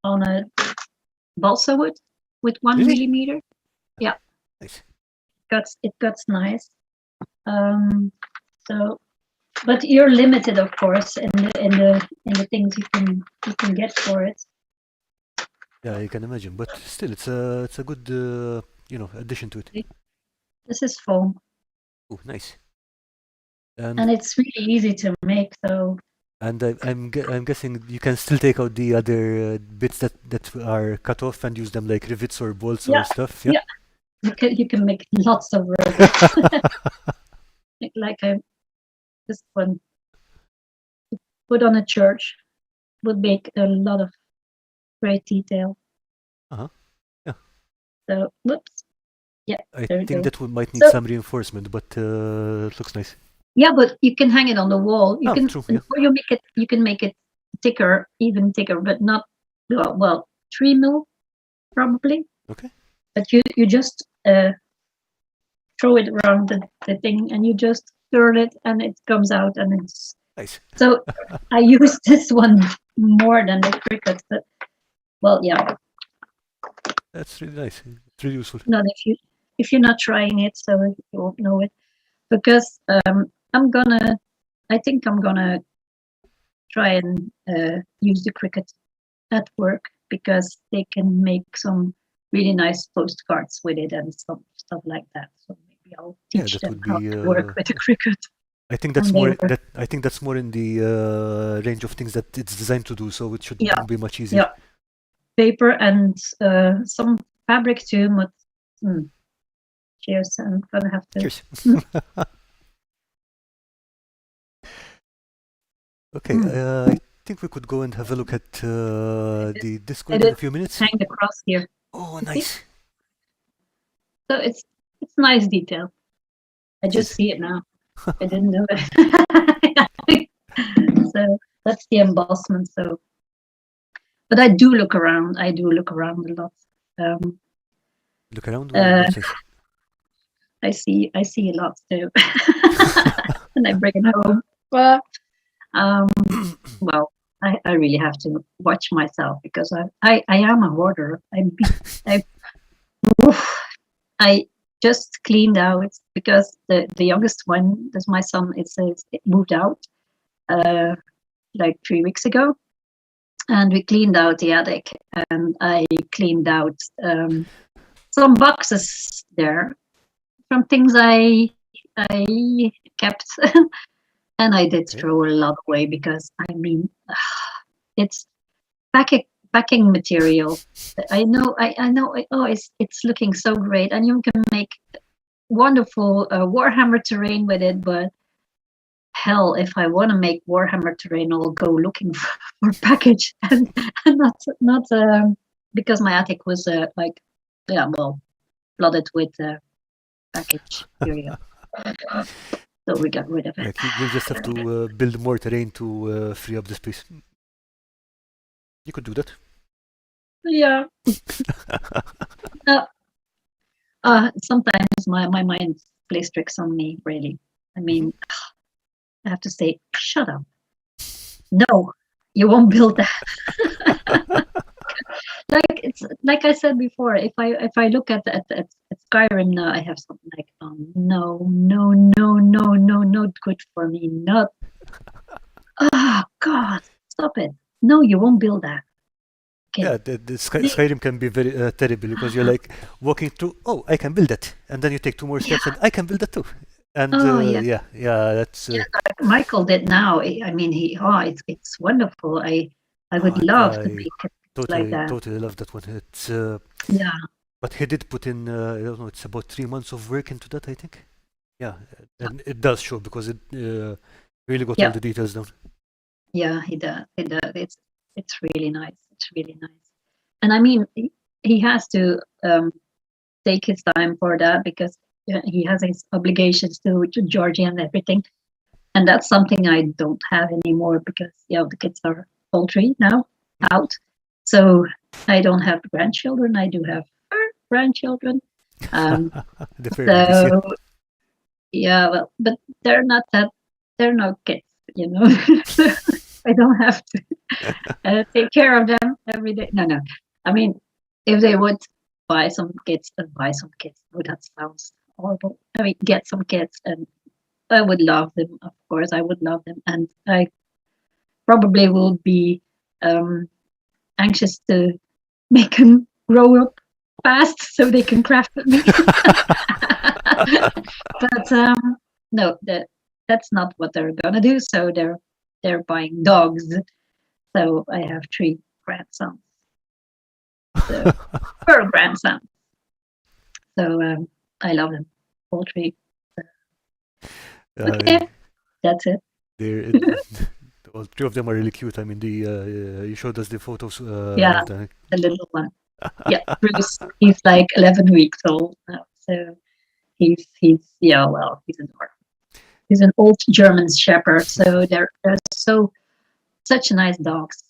a balsa wood with 1 Really? millimeter. Yeah, Nice. it cuts nice. So, but you're limited, of course, in the things you can get for it. Yeah, I can imagine, but still, it's a good addition to it. This is foam, Oh, nice. and it's really easy to make. So And I'm guessing you can still take out the other bits that are cut off and use them like rivets or bolts or yeah, stuff. Yeah. you can make lots of robots. like this one put on a church would make a lot of great detail. Uh-huh. Yeah. So whoops. Yeah, I there we think go. that one might need So some reinforcement, but it looks nice. yeah, but you can hang it on the wall. You Oh, can, true. Yeah. or you can make it thicker, even thicker, but not well 3 mil probably. Okay. But you just throw it around the thing, and you just twirl it, and it comes out, and it's Nice. so. I use this one more than the cricket, but well, yeah. That's really nice. It's really useful. Not if you're not trying it, so you won't know it. Because I think I'm gonna try and use the cricket at work, because they can make some really nice postcards with it and some stuff like that. So maybe I'll Yeah, teach that them would how be. to work with the cricket. I think And that's they more were, that I think that's more in the range of things that it's designed to do, so it should yeah, be much easier. yeah, paper and some fabric too. But cheers, I'm gonna have to. Cheers. Okay, I think we could go and have a look at the Discord in a few minutes. Hang the cross here. Oh, You see? nice. So it's nice detail. I just Yes. see it now. I didn't know it. So that's the embossment. So, but I do look around. I do look around a lot. Look around. What sense? I see a lot too, and I bring it home. But well, I really have to watch myself, because I am a hoarder. I just cleaned out, because the youngest one, that's my son, it moved out like 3 weeks ago, and we cleaned out the attic, and I cleaned out some boxes there from things I kept, and I did throw a lot away, because I mean it's packing material. I know. Oh, it's looking so great, and you can make wonderful Warhammer terrain with it. But hell, if I want to make Warhammer terrain, I'll go looking for package, and not because my attic was flooded with package material. So we got rid of it. Like you'll just have to build more terrain to free up the space. You could do that. Yeah. Sometimes my mind plays tricks on me, really. I mean, I have to say, shut up. No, you won't build that. Like I said before, if I look at Skyrim now, I have something like, oh, no, not good for me. Not. Oh God, stop it. No, you won't build that. Okay. Yeah, the Skyrim can be very terrible, because you're like walking through, oh, I can build that, and then you take 2 more steps, and I can build that too. And yeah, that's. Like Michael did now. I mean, it's wonderful. I would love to make it like that. Totally love that one. It's Yeah. But he did put in, I don't know, it's about 3 months of work into that, I think. Yeah, and it does show because it really got all Yeah. the details down. Yeah, he does. He does. It's really nice. It's really nice. And I mean, he has to take his time for that because he has his obligations to Georgie and everything. And that's something I don't have anymore because the kids are all three now out. So I don't have grandchildren. I do have grandchildren. The fairy babies, yeah. So yeah, well, but they're no kids, you know. I don't have to take care of them every day. No. I mean, if they would buy some kids. Oh, that sounds horrible. I mean, get some kids, and I would love them. Of course, I would love them, and I probably will be anxious to make them grow up fast so they can craft with me. But no, that's not what they're gonna do. So they're buying dogs. So I have 3 grandsons. So, 4 grandsons. So I love them, all 3. Okay, that's it. All 3 of them are really cute. I mean, you showed us the photos. Yeah, of the the little one. Yeah, Bruce. He's like 11 weeks old now. So he's he's a dog. He's an old German Shepherd. So they're such nice dogs.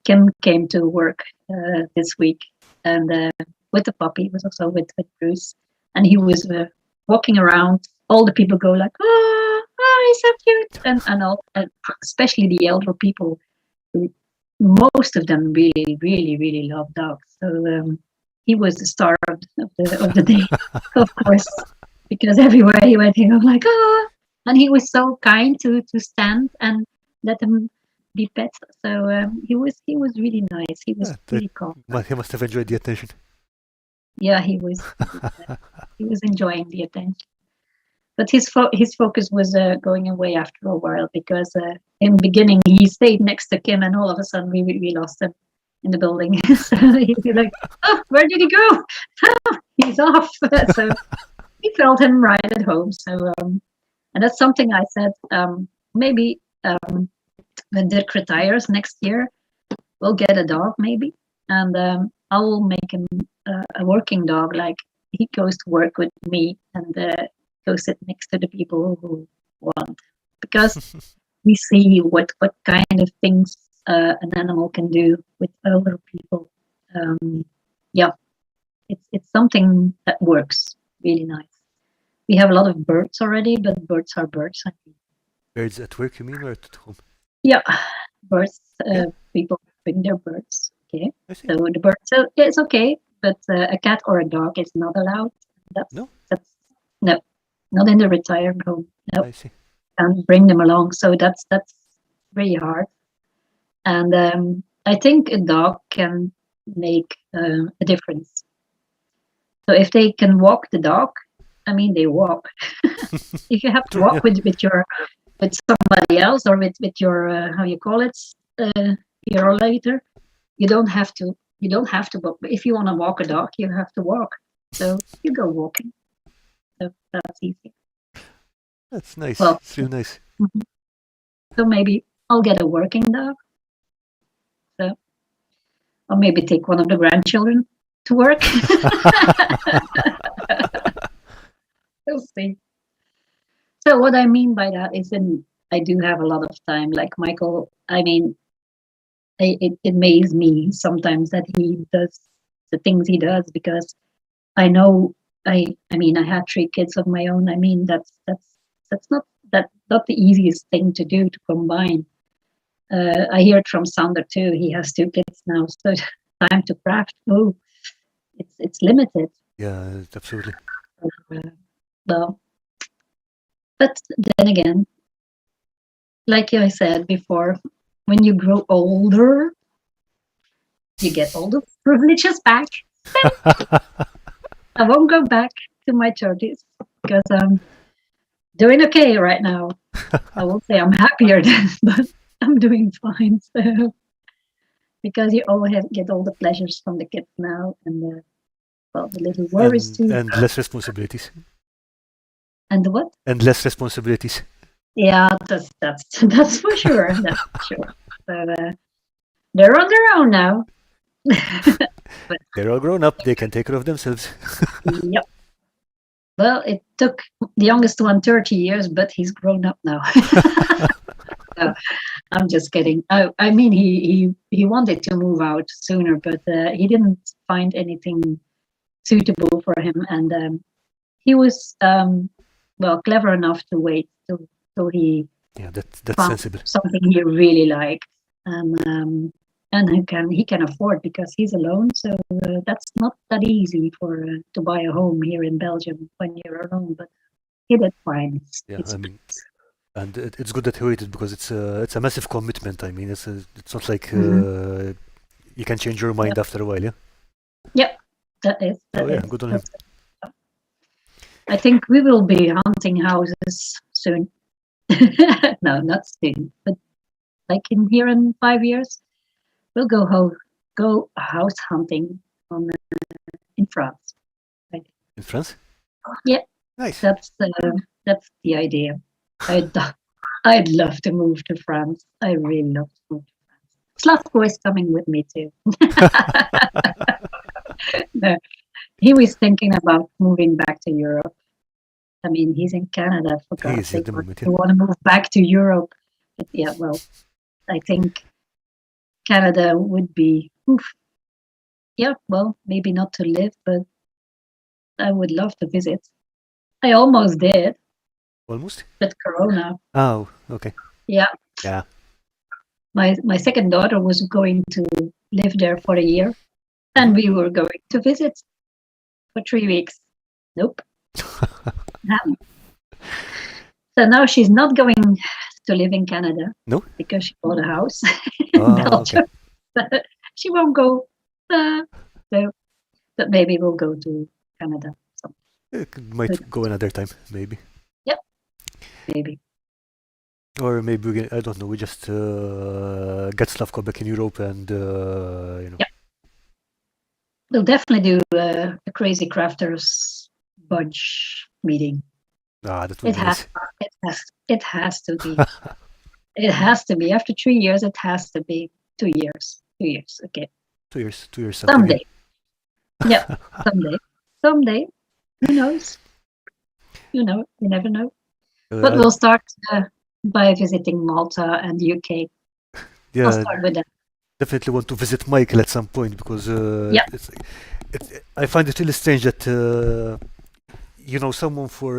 Kim came to work this week, and with the puppy, was also with Bruce, and he was walking around. All the people go like, "Oh, he's so cute," and all, and especially the elder people. Most of them really, really, really love dogs. So he was the star of the day, of course, because everywhere he went, he was like, "Oh," and he was so kind to stand and let them be pets. So he was really nice. He was really calm. He must have enjoyed the attention. Yeah, he was enjoying the attention. But his focus was going away after a while because in the beginning he stayed next to Kim, and all of a sudden we lost him in the building. So he'd be like, "Oh, where did he go? He's off." So we felt him right at home. So and that's something I said. Maybe when Dirk retires next year, we'll get a dog maybe, and I will make him a working dog. Like he goes to work with me and go sit next to the people who want, because we see what kind of things an animal can do with other people. It's something that works really nice. We have a lot of birds already, but birds are birds. I think. Birds at work, you mean, or at home? Yeah, birds. People bring their birds. Okay, I see. so the bird. So it's okay, but a cat or a dog is not allowed. That's no, not in the retired home. No, I see. and bring them along. So that's really hard. And I think a dog can make a difference. So if they can walk the dog, I mean they walk. If you have to walk with somebody else or with your how you call it, your rollator, you don't have to. You don't have to walk. But if you want to walk a dog, you have to walk. So you go walking. So that's easy. That's nice. Well, it's real nice. So maybe I'll get a working dog. So, or maybe take one of the grandchildren to work. We'll see. So what I mean by that is, I do have a lot of time. Like Michael, I mean, it amazes me sometimes that he does the things he does, because I know I mean I had 3 kids of my own. I mean that's not the easiest thing to do, to combine. I hear it from Sander too. He has 2 kids now, so time to craft. Oh, it's limited. Yeah, absolutely. Well, but then again, like I said before, when you grow older, you get all the privileges back. I won't go back to my 30s because I'm doing okay right now. I won't say I'm happier then, but I'm doing fine. So, because you always get all the pleasures from the kids now, and well, the little worries too. And less responsibilities. And the what? And less responsibilities. Yeah, that's for sure. That's for sure. But they're on their own now. But They're all grown up. They can take care of themselves. yep. Well, it took the youngest one 30 years, but he's grown up now. So, I'm just kidding. I mean, he wanted to move out sooner, but he didn't find anything suitable for him, and he was well clever enough to wait till he Yeah, that's found sensible. something he really liked, and he can afford because he's alone. So that's not that easy for to buy a home here in Belgium when you're alone. But he did fine. Yeah, It's I mean, and it's good that he waited because it's a massive commitment. I mean, it's not like Mhm. you can change your mind after a while. Yeah. Yep, that is. Oh yeah, good on him. I think we will be hunting houses soon. No, not soon, but like in here in 5 years, we'll go house hunting on in France. Right? In France. Yeah, Nice. that's the idea. I'd love to move to France. I really love to move to France. Slavko is coming with me too. No, he was thinking about moving back to Europe. I mean, he's in Canada, for He God's is at sake. the moment. You Yeah. want to move back to Europe? But yeah, well, I think Canada would be, oof, yeah, well, maybe not to live, but I would love to visit. I almost did, Almost. but Corona. Oh, okay. Yeah, Yeah. my second daughter was going to live there for a year, and we were going to visit for 3 weeks. Nope. Happened. So now she's not going to live in Canada. No. Because she bought a house in Oh, Belgium. okay. She won't go. So, but maybe we'll go to Canada. So, Might go another time, maybe. yep, maybe. Or maybe I don't know. We just get Slavko back in Europe, and Yep. We'll definitely do a Crazy Crafters budge meeting. that would It be has, nice. it has to be. It has to be. After 3 years, it has to be 2 years. 2 years, okay. 2 years. 2 years. Something. Someday. Yeah, someday. Who knows? You never know. But we'll start by visiting Malta and the UK. Yeah, I'll start with that. definitely want to visit Michael at some point because Yeah. I find it really strange that you know someone for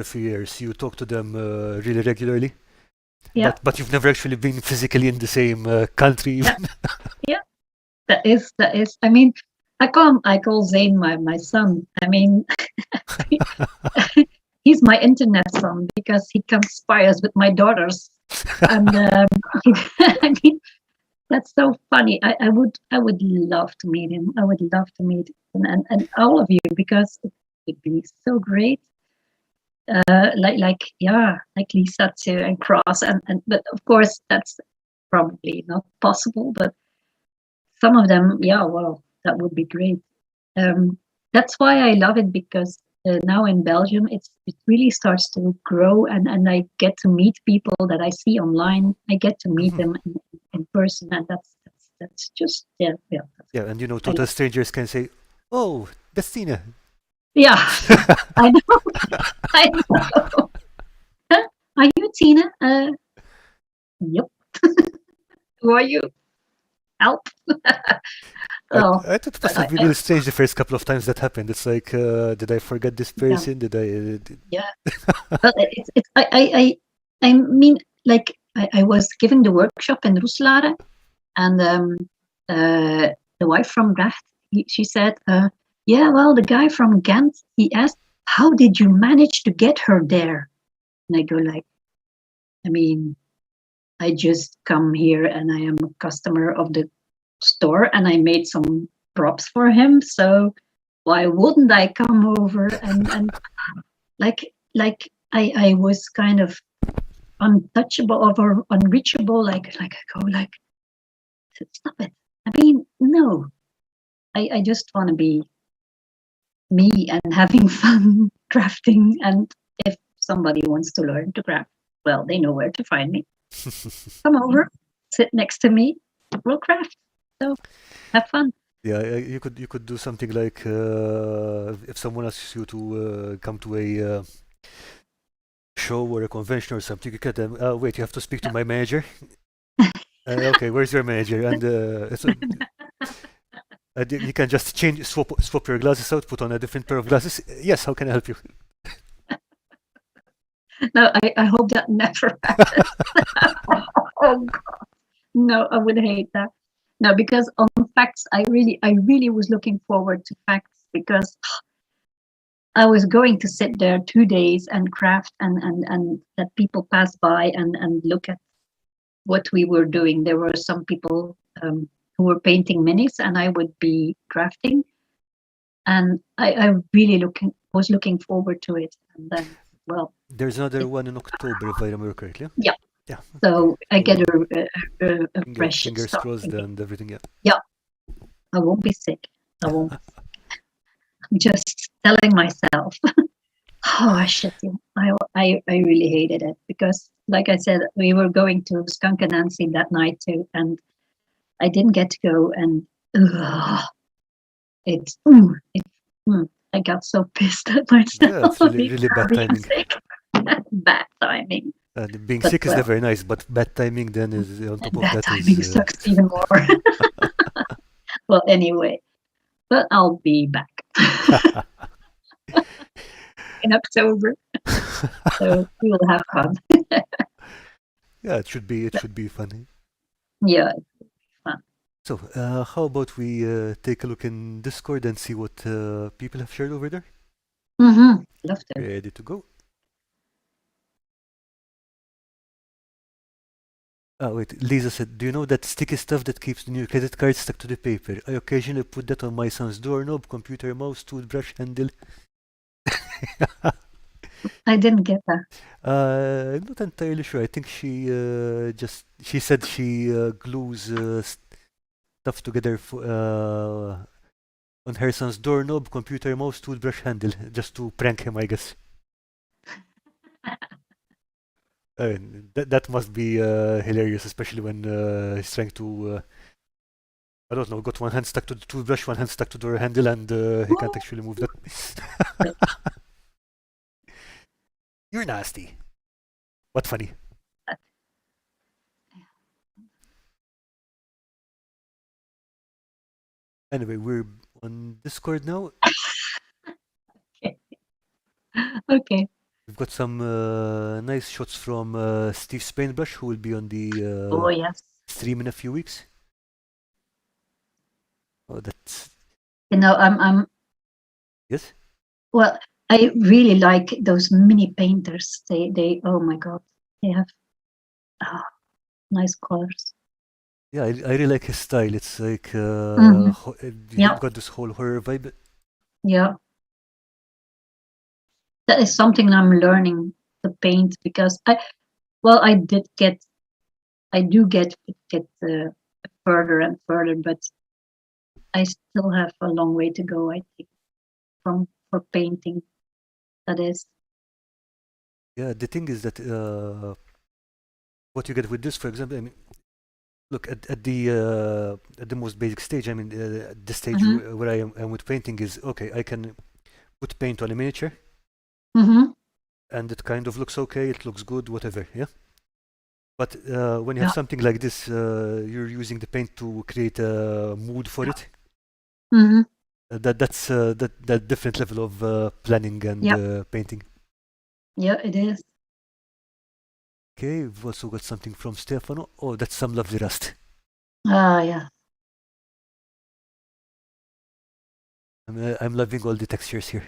a few years, you talk to them really regularly, Yeah. but you've never actually been physically in the same country even. Yeah. That is. I mean, I call Zane my son. I mean, he's my internet son because he conspires with my daughters, and I mean, that's so funny. I would love to meet him. I would love to meet him and all of you because it would be so great. Like Lisa too and Cross and but of course that's probably not possible. But some of them, yeah, well, that would be great. That's why I love it because now in Belgium, it really starts to grow, and I get to meet people that I see online. I get to meet them in person, and that's just Yeah, and you know, total strangers can say, "Oh, that's Tina." Yeah, I know. I know. Huh? Are you Tina? Yep. Who are you? Help. Oh, I thought it must have been really strange the first couple of times that happened. It's like, did I forget this person? Did I? Yeah. But it's I mean, like I was given the workshop in Roeselare, and the wife from Brecht, she said, yeah, well, the guy from Ghent, he asked, how did you manage to get her there? And I go like, I mean, I just come here and I am a customer of the store and I made some props for him. So why wouldn't I come over and like I was kind of untouchable or unreachable, like I go like, stop it. I mean, no. I just want to be me and having fun crafting. And if somebody wants to learn to craft, well, they know where to find me. Come over, sit next to me, we'll craft. So have fun. Yeah, you could do something like if someone asks you to come to a show or a convention or something, you get them. Wait, you have to speak to my manager. Okay, where's your manager? And you can just swap your glasses out, put on a different pair of glasses. Yes, how can I help you? No, I hope that never happens. Oh God, no, I would hate that. No, because on facts, I really was looking forward to facts because I was going to sit there 2 days and craft and that people pass by and look at what we were doing. There were some people who were painting minis, and I would be crafting, and I really was looking forward to it. And then, well, There's another one in October, if I remember correctly. yeah. Yeah. So I get So, a fresh fingers start. crossed and everything. Yeah. Yeah, I won't be sick. I won't. I'm just telling myself. Oh shit! I really hated it because, like I said, we were going to Skunk and Nancy that night too, and I didn't get to go. And I got so pissed at myself. Yeah, it's really bad being timing. sick. Bad timing. And being But, sick is well, never nice, but bad timing then is on top of bad that timing is. sucks even more. Well, anyway, but I'll be back in October, so we will have fun. Yeah, it should be funny. Yeah. So, how about we take a look in Discord and see what people have shared over there? Mm-hmm. Love to. Ready to go? Wait, Lisa said, do you know that sticky stuff that keeps the new credit card stuck to the paper? I occasionally put that on my son's doorknob, computer mouse, toothbrush handle. I didn't get that. I'm not entirely sure. I think she said she glues stuff together on her son's doorknob, computer mouse, toothbrush handle, just to prank him, I guess. That must be hilarious, especially when he's trying to, I don't know, got one hand stuck to the toothbrush, one hand stuck to the door handle, and he can't actually move that. You're nasty. What funny. Anyway, we're on Discord now. Okay. We've got some nice shots from Steve Spainbrush, who will be on the Oh yes. stream in a few weeks. Oh, that's I'm. yes. Well, I really like those mini painters. They. Oh my God, they have nice colors. Yeah, I really like his style. It's like Yeah. got this whole horror vibe. Yeah. That is something I'm learning to paint because I do get further and further, but I still have a long way to go, I think, for painting. That is. Yeah, the thing is that what you get with this, for example, I mean, look at the most basic stage. I mean, the stage where I am with painting is okay. I can put paint on a miniature, and it kind of looks okay. It looks good, whatever. Yeah. But when you have something like this, you're using the paint to create a mood for it. That's that different level of planning and painting. Yeah, it is. Okay, we've also got something from Stefano. Oh, that's some lovely rust. Ah, yeah. I'm loving all the textures here.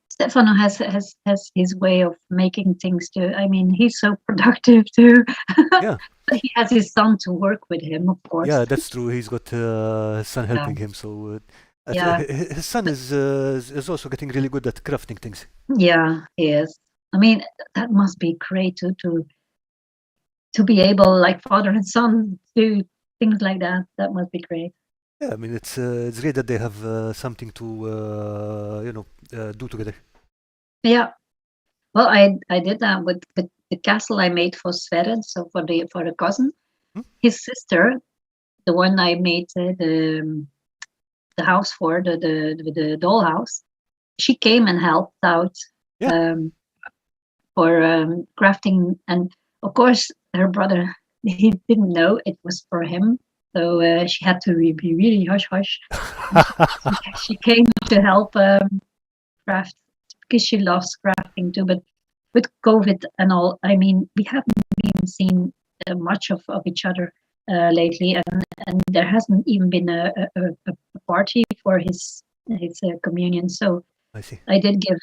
Stefano has his way of making things too. I mean, he's so productive too. Yeah. But he has his son to work with him, of course. Yeah, that's true. He's got his son helping him, so his son is also getting really good at crafting things. Yeah, he is. I mean, that must be great to be able, like father and son, do things like that. That must be great. Yeah, I mean it's great that they have something to do together. Yeah. Well, I did that with the castle I made for Sverre, so for the cousin. Hmm? His sister, the one I made the house for, the dollhouse, she came and helped out Yeah. for crafting. And of course, her brother, he didn't know it was for him. So she had to be really hush hush. She came to help craft because she loves crafting too. But with COVID and all, I mean, we haven't been seen much of each other lately, and there hasn't even been a party for his communion. So I see. I did give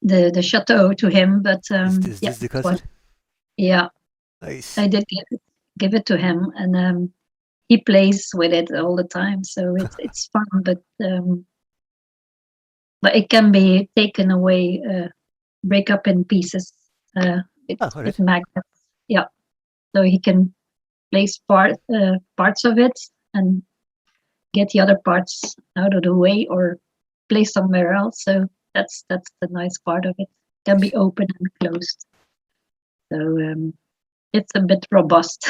the chateau to him, but Is yeah, this the this one, castle? yeah, Nice. I did give it to him, and he plays with it all the time, so it's fun, but it can be taken away, break up in pieces Ah, all with right. magnets. Yeah, so he can place parts of it and get the other parts out of the way or place somewhere else. So that's the nice part of it. Can be Nice. open and closed. So it's a bit robust.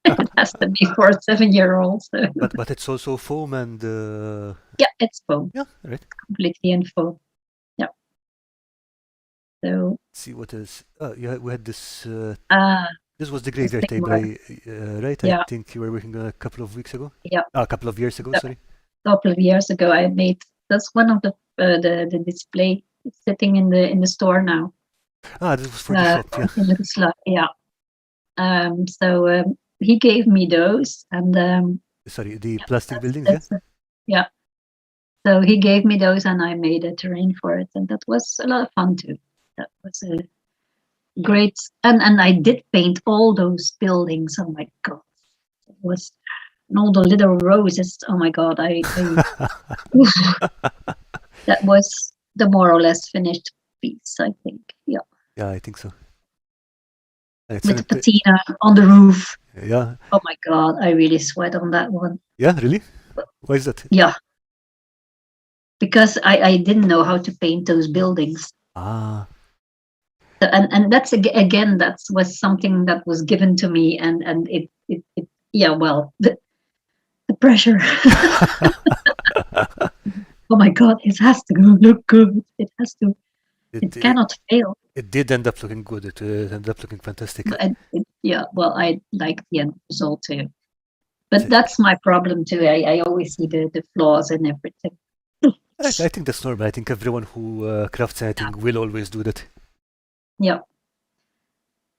It has to be for a 7-year-old. So But it's also foam and yeah, it's foam, yeah, all right. completely in foam. Yeah. So Let's see what else. Yeah, we had this. ah, This was the the graveyard same table, word. right? I Yeah, think you were working on a couple of weeks ago. yeah. A couple of years ago, A sorry. couple of years ago, I made that's one of the display. It's sitting in the store now. Ah, this was for the shop, yeah. In the slot. Yeah. So he gave me those, and Sorry, the yeah, plastic that's buildings, yeah? that's yeah. So he gave me those, and I made a terrain for it, and that was a lot of fun too. That was a great, and I did paint all those buildings. Oh my god, it was and all the little roses. Oh my god, that was the more or less finished piece, I think. Yeah, Yeah, I think so. It's with an the imp- patina on the roof. yeah. Oh my god, I really sweat on that one. Yeah, really? Why is that? Yeah, because I didn't know how to paint those buildings. Ah, And that's again that was something that was given to me, and it yeah, well, the pressure. Oh my god, it has to look good. It has to. it, It it cannot fail. it did end up looking good. It ended up looking fantastic. Yeah, well, I like the end result too. But It's- that's my problem too. I always see the flaws in everything. I think that's normal. I think everyone who crafts anything will always do that. Yeah.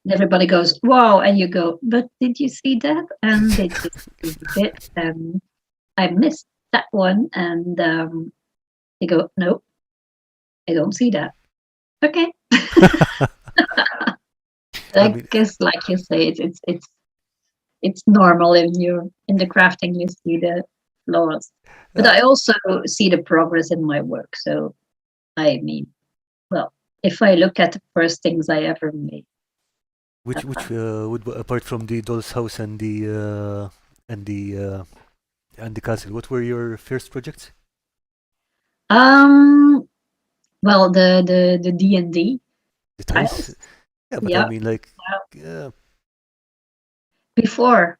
Everybody goes, wow, and you go, but did you see that? And did you see it? And I missed that one. And they go, no, I don't see that. Okay. I I mean, guess, like you say, it's normal if you're in the crafting, you see the flaws. But uh, I also see the progress in my work. So I mean, well, if I look at the first things I ever made, which would apart from the doll's house and the castle, what were your first projects? um, well, the D&D The tiles? tiles, Yeah, but I yeah. mean, like, yeah, Before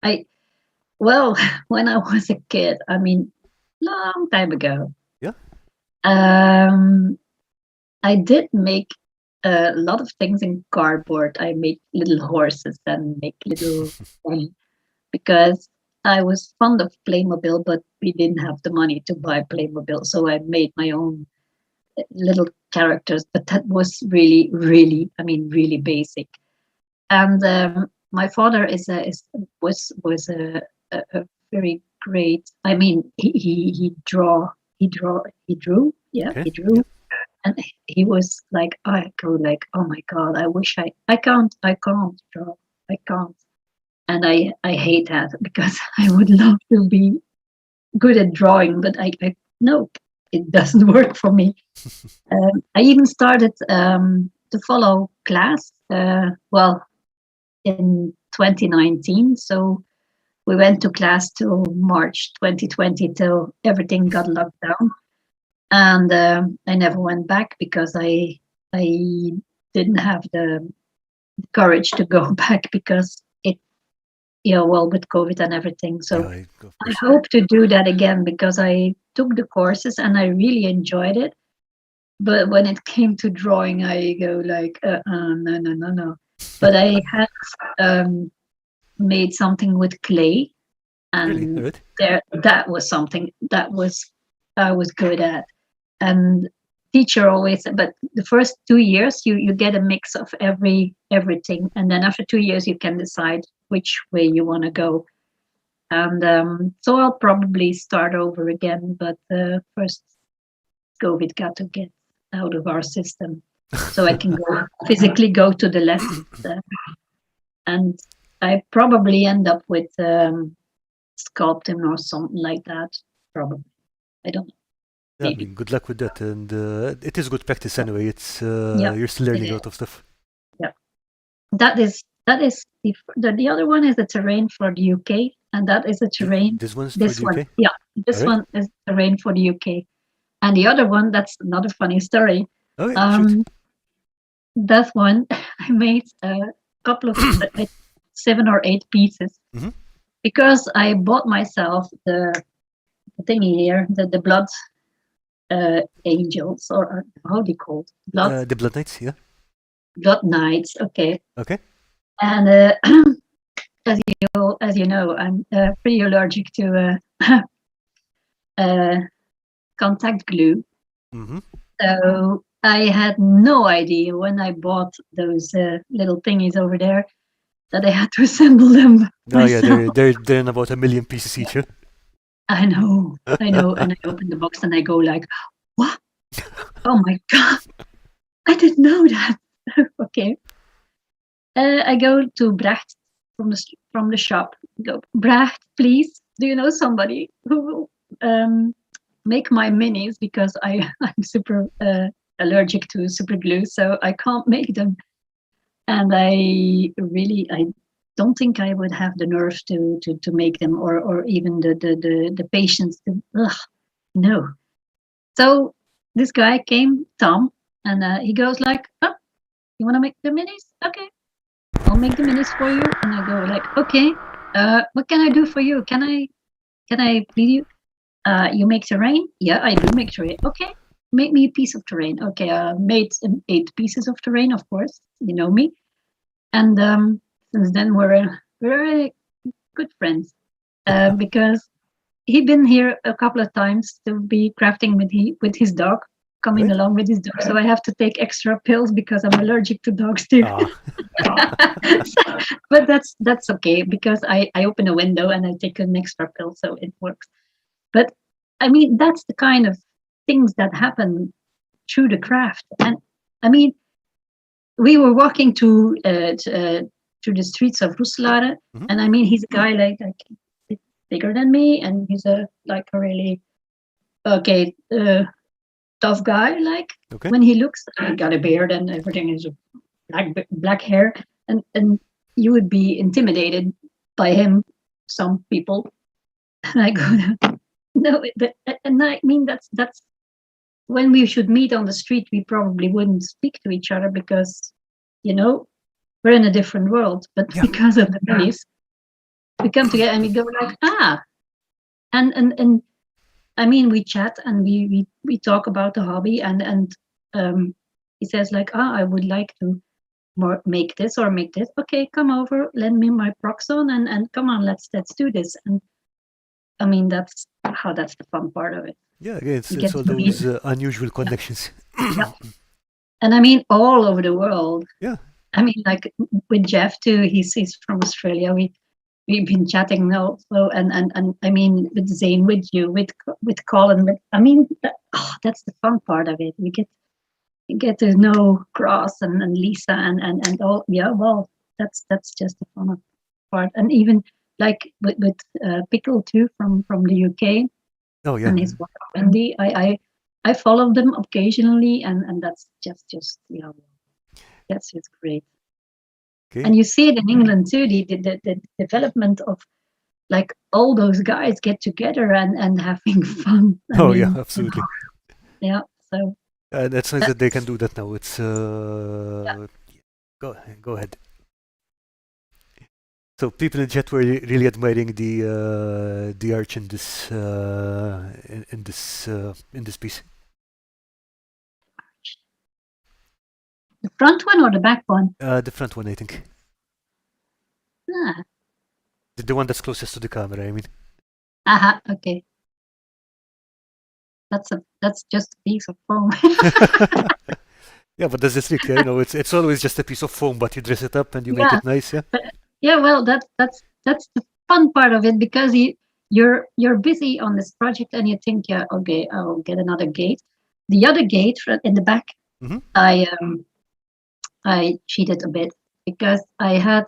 I, well, when I was a kid, I mean, long time ago, yeah. um, I did make a lot of things in cardboard. I made little horses and make little because I was fond of Playmobil, but we didn't have the money to buy Playmobil, so I made my own little characters. But that was really, really, I mean, really basic. And my father was a very great. I mean, he drew. Yeah, Okay. he Yeah. drew, and he was like, I go like, oh my god, I wish I can't draw, I can't, and I hate that because I would love to be good at drawing, but I no, it doesn't work for me. I even started to follow class. Well, in 2019. So we went to class till March 2020 till everything got locked down, and I never went back because I didn't have the courage to go back because it, well, with COVID and everything. So Yeah, of I course. hope to do that again because I took the courses and I really enjoyed it. But when it came to drawing, I go like, no. But I had made something with clay, Really? All and right. that was something that I was good at. And teacher always said, but the first 2 years you get a mix of everything, and then after 2 years you can decide which way you want to go. And so I'll probably start over again, but first COVID got to get out of our system so I can physically go to the lessons. And I probably end up with sculpting or something like that. Probably. I don't know. Yeah, I Maybe. mean, good luck with that, and it is good practice anyway. It's Yeah, you're still learning a lot of stuff. Yeah. That is the other one is the terrain for the UK, and that is a terrain. This one's for This the one, UK. yeah, this All right. one is terrain for the UK, and the other one, that's another funny story. Okay, shoot. That one I made a couple of 7 or 8 pieces Mhm. because I bought myself the thingy here, the blood angels, or how do you call it? The Blood Knights, yeah. Blood knights. Okay. Okay. And as you know, I'm pretty allergic to contact glue. Mm-hmm. So I had no idea when I bought those little thingies over there that I had to assemble them Oh yeah, myself. they're in about 1,000,000 pieces each. Huh? I know. And I open the box and I go like, what? Oh my God. I didn't know that. Okay. I go to Bracht from the shop. Go, Bracht, please. Do you know somebody who will make my minis, because I'm super allergic to super glue, so I can't make them. And I don't think I would have the nerve to make them, or even the patience to. Ugh, no. So this guy came, Tom, and he goes like, "Oh, you want to make the minis? Okay, I'll make the minis for you." And I go like, "Okay, what can I do for you? Can I please you? You make terrain? Yeah, I do make terrain. Okay, make me a piece of terrain. Okay, made 8 pieces of terrain, of course. You know me. And since then we're very good friends because he'd been here a couple of times to be crafting with his dog, coming Right. along with his dog. So I have to take extra pills because I'm allergic to dogs too. Ah. But that's okay because I open a window and I take an extra pill, so it works. But I mean, that's the kind of things that happen through the craft. And I mean, we were walking through the streets of Roeselare, Mhm. and I mean, he's a guy like bigger than me, and he's a really tough guy. Like Okay. when he looks, he got a beard and everything is black hair, and you would be intimidated by him. Some people, and I go, no, and I mean that's when we should meet on the street, we probably wouldn't speak to each other because, we're in a different world. But Yeah. because of the minis, we come together and we go like, and I mean, we chat and we talk about the hobby, and he says like, I would like to make this or make this. Okay, come over, lend me my Proxon, and come on, let's do this. And I mean, that's the fun part of it. Yeah. Again, You it's get all to meet. those unusual connections. Yeah. And I mean, all over the world. Yeah. I mean, like with Jeff too. He's from Australia. We've been chatting also, and I mean, with Zane, with you, with Colin. I mean, that's the fun part of it. You get to know Cross and Lisa and all. Yeah, well, that's just the fun part. And even like with Pickle too from the UK. Oh yeah. And his wife Wendy. I follow them occasionally, and that's just that's just great. Okay. And you see it in England too, the development of like all those guys get together and having fun. I Oh mean, yeah, absolutely. yeah. So That's nice that they can that's do that now. It's yeah. go ahead. So people in chat were really admiring the arch in this in this piece. The front one or the back one? The front one, I think. Ah, The one that's closest to the camera, I mean. aha, okay. That's just a piece of foam. Yeah, but there's this trick, yeah, you know, it's always just a piece of foam, but you dress it up and you make Yeah, it nice, yeah. but yeah, well, that's the fun part of it because you're busy on this project and you think, yeah, okay, I'll get another gate. The other gate in the back, Mm-hmm. I cheated a bit because I had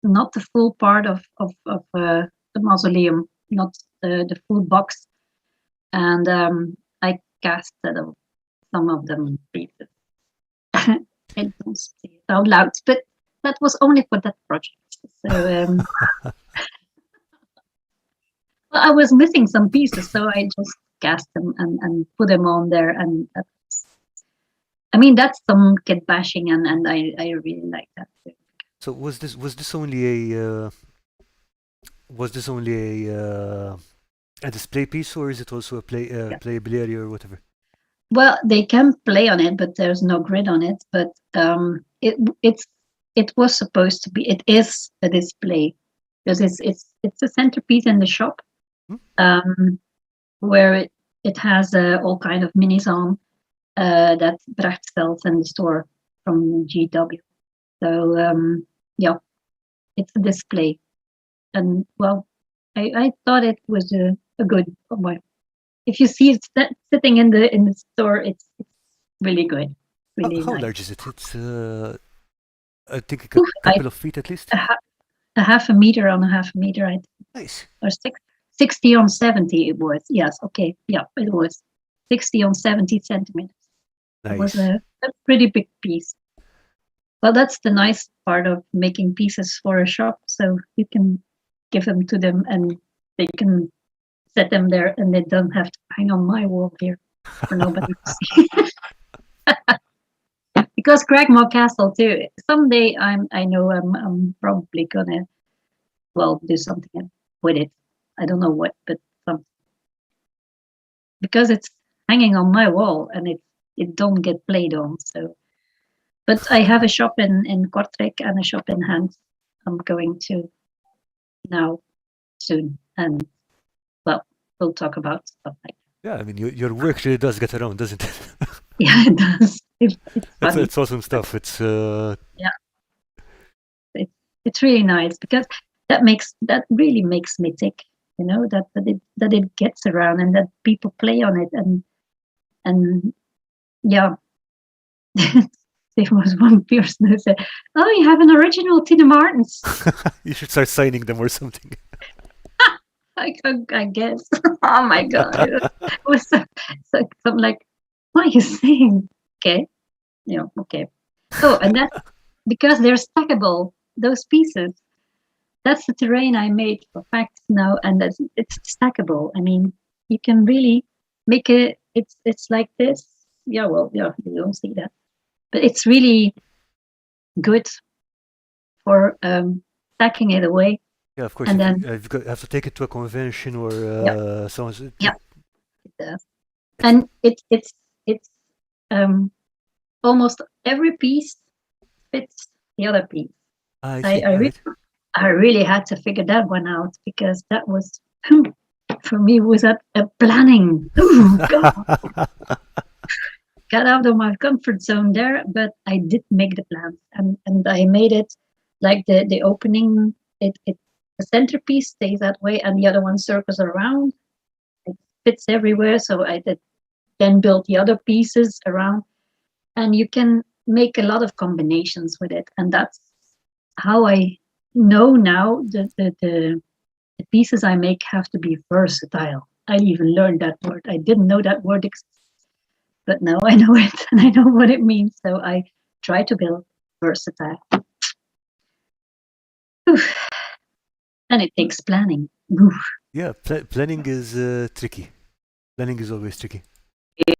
not the full part of the mausoleum, not the full box, and I casted some of them pieces. I don't say it out loud, but that was only for that project. So well, I was missing some pieces, so I just cast them and put them on there, and that's, I mean, that's some kit bashing, and I really like that too. So was this only a display piece, or is it also a Yeah. playable area or whatever? Well, they can play on it, but there's no grid on it. But it was supposed to be. It is a display because it's a centerpiece in the shop, Hmm? where it has all kind of minis on that Bracht sells in the store from GW. So yeah, it's a display, and well, I thought it was a good. Oh my, if you see it sitting in the store, it's really good, really How nice. large is it? It's I think a Oof, couple of feet at least. a half a meter on a half a meter, Nice. or 60 on 70 it was. Yes, okay, yeah, it was 60 on 70 centimeters. It was Nice. a pretty big piece. Well, that's the nice part of making pieces for a shop. So you can give them to them and they can set them there and they don't have to hang on my wall here for nobody to see. Because Cragmore Castle too. Someday I know I'm probably gonna do something with it. I don't know what, but some, because it's hanging on my wall and it don't get played on. So, but I have a shop in Kortrijk and a shop in Hans. I'm going to now soon, and well, we'll talk about stuff like that. Yeah, I mean your work really does get around, doesn't it? Yeah, it does. It's It's funny. it's awesome stuff. It's Yeah, it's really nice because that really makes me tick. You know that it gets around and that people play on it and yeah. There was one person who said, "Oh, you have an original Tina Maertens." you should start signing them or something. I guess. Oh my god, it was so I'm like, what are you saying? Okay, okay. Oh, and that because they're stackable. Those pieces. That's the terrain I made for facts now, and it's stackable. I mean, you can really make it. It's like this. Yeah, well, yeah, you don't see that, but it's really good for stacking it away, Yeah, of course. and If you then have to take it to a convention or yeah, someone's. yeah, it does. And it's um, almost every piece fits the other piece. I I see. I, All re- right. I really had to figure that one out because that was for me was a planning. Oh God, got out of my comfort zone there, but I did make the plan and I made it like the opening. It the centerpiece stays that way, and the other one circles around. It fits everywhere, so I did then build the other pieces around, and you can make a lot of combinations with it, and that's how I know now the pieces I make have to be versatile. I even learned that word. I didn't know that word exists, but now I know it and I know what it means. So I try to build versatile. And it takes planning. Oof, Yeah, planning is tricky. Planning is always tricky.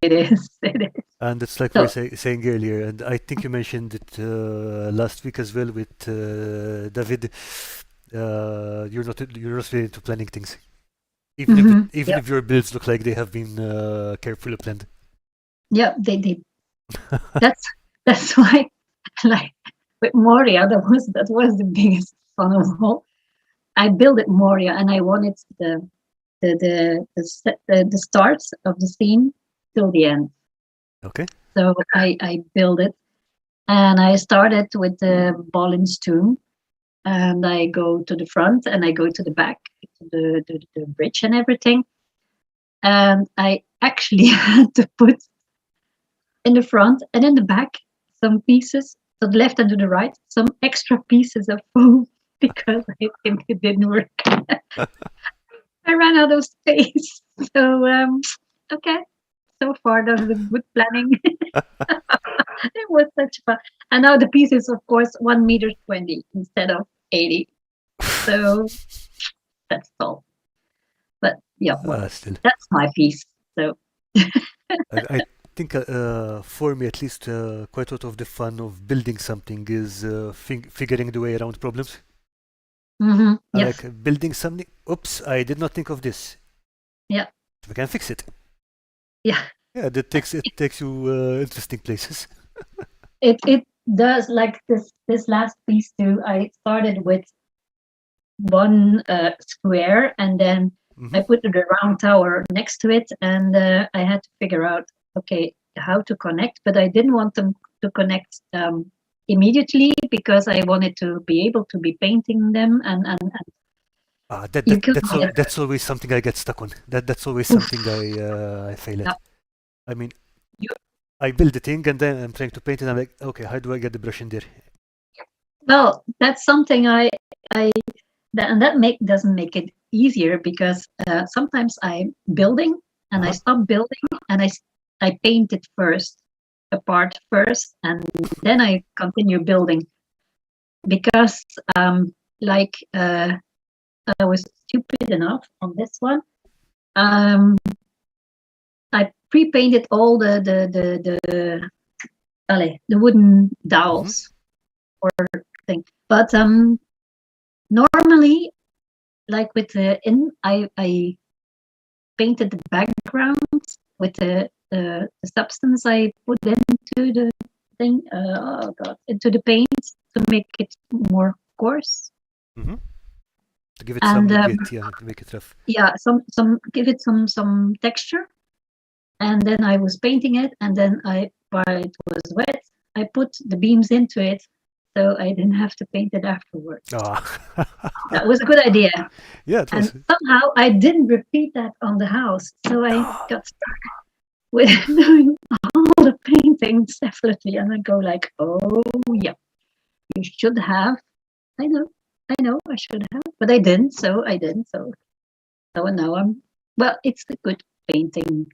it is. It is. And it's like we So, were saying earlier, and I think you mentioned it last week as well with David. You're not really into planning things, even yeah, if your builds look like they have been carefully planned. yeah, they that's why, like with Moria, that was the biggest fun of all. I built it Moria, and I wanted the start of the scene till the end. Okay. So I built it, and I started with the Bolin's tomb, and I go to the front, and I go to the back, to the bridge and everything. And I actually had to put in the front and in the back some pieces, to the left and to the right, some extra pieces of foam because I think it didn't work. I ran out of space. So okay, so far that was good planning. It was such fun. And now the piece is of course 1 meter 20 instead of 80. So that's all. But yeah, well, Still, that's my piece. So I think for me at least, quite a lot of the fun of building something is figuring the way around problems. I yes, like building something. Oops, I did not think of this. yeah, We can fix it. yeah. Yeah, it takes you interesting places. It does, like this last piece too. I started with one square, and then Hmm. I put the round tower next to it, and I had to figure out, okay, how to connect. But I didn't want them to connect immediately because I wanted to be able to be painting them, and you could get That's always something I get stuck on. That's always oof, something I fail yeah, at. I mean, you, I build the thing and then I'm trying to paint it. And I'm like, okay, how do I get the brush in there? well, that's something I and that doesn't make it easier because sometimes I'm building and I Uh-huh. stop building and I paint it first, a part first, and then I continue building because like I was stupid enough on this one. Um, I pre-painted all the wooden Hmm. dowels or thing, but normally like with the I painted the background with the substance I put into the thing. Oh god, into the paint to make it more coarse. Hmm. To give it And some grit, yeah, to make it rough. yeah, some give it some texture. And then I was painting it, and then while it was wet, I put the beams into it, so I didn't have to paint it afterwards. Ah. That was a good idea. Yeah, it And was. somehow I didn't repeat that on the house, so I got with doing all the paintings definitely, and I go like, oh yeah, you should have. I know, I should have, but I didn't, so I didn't. So now I'm well. It's a good painting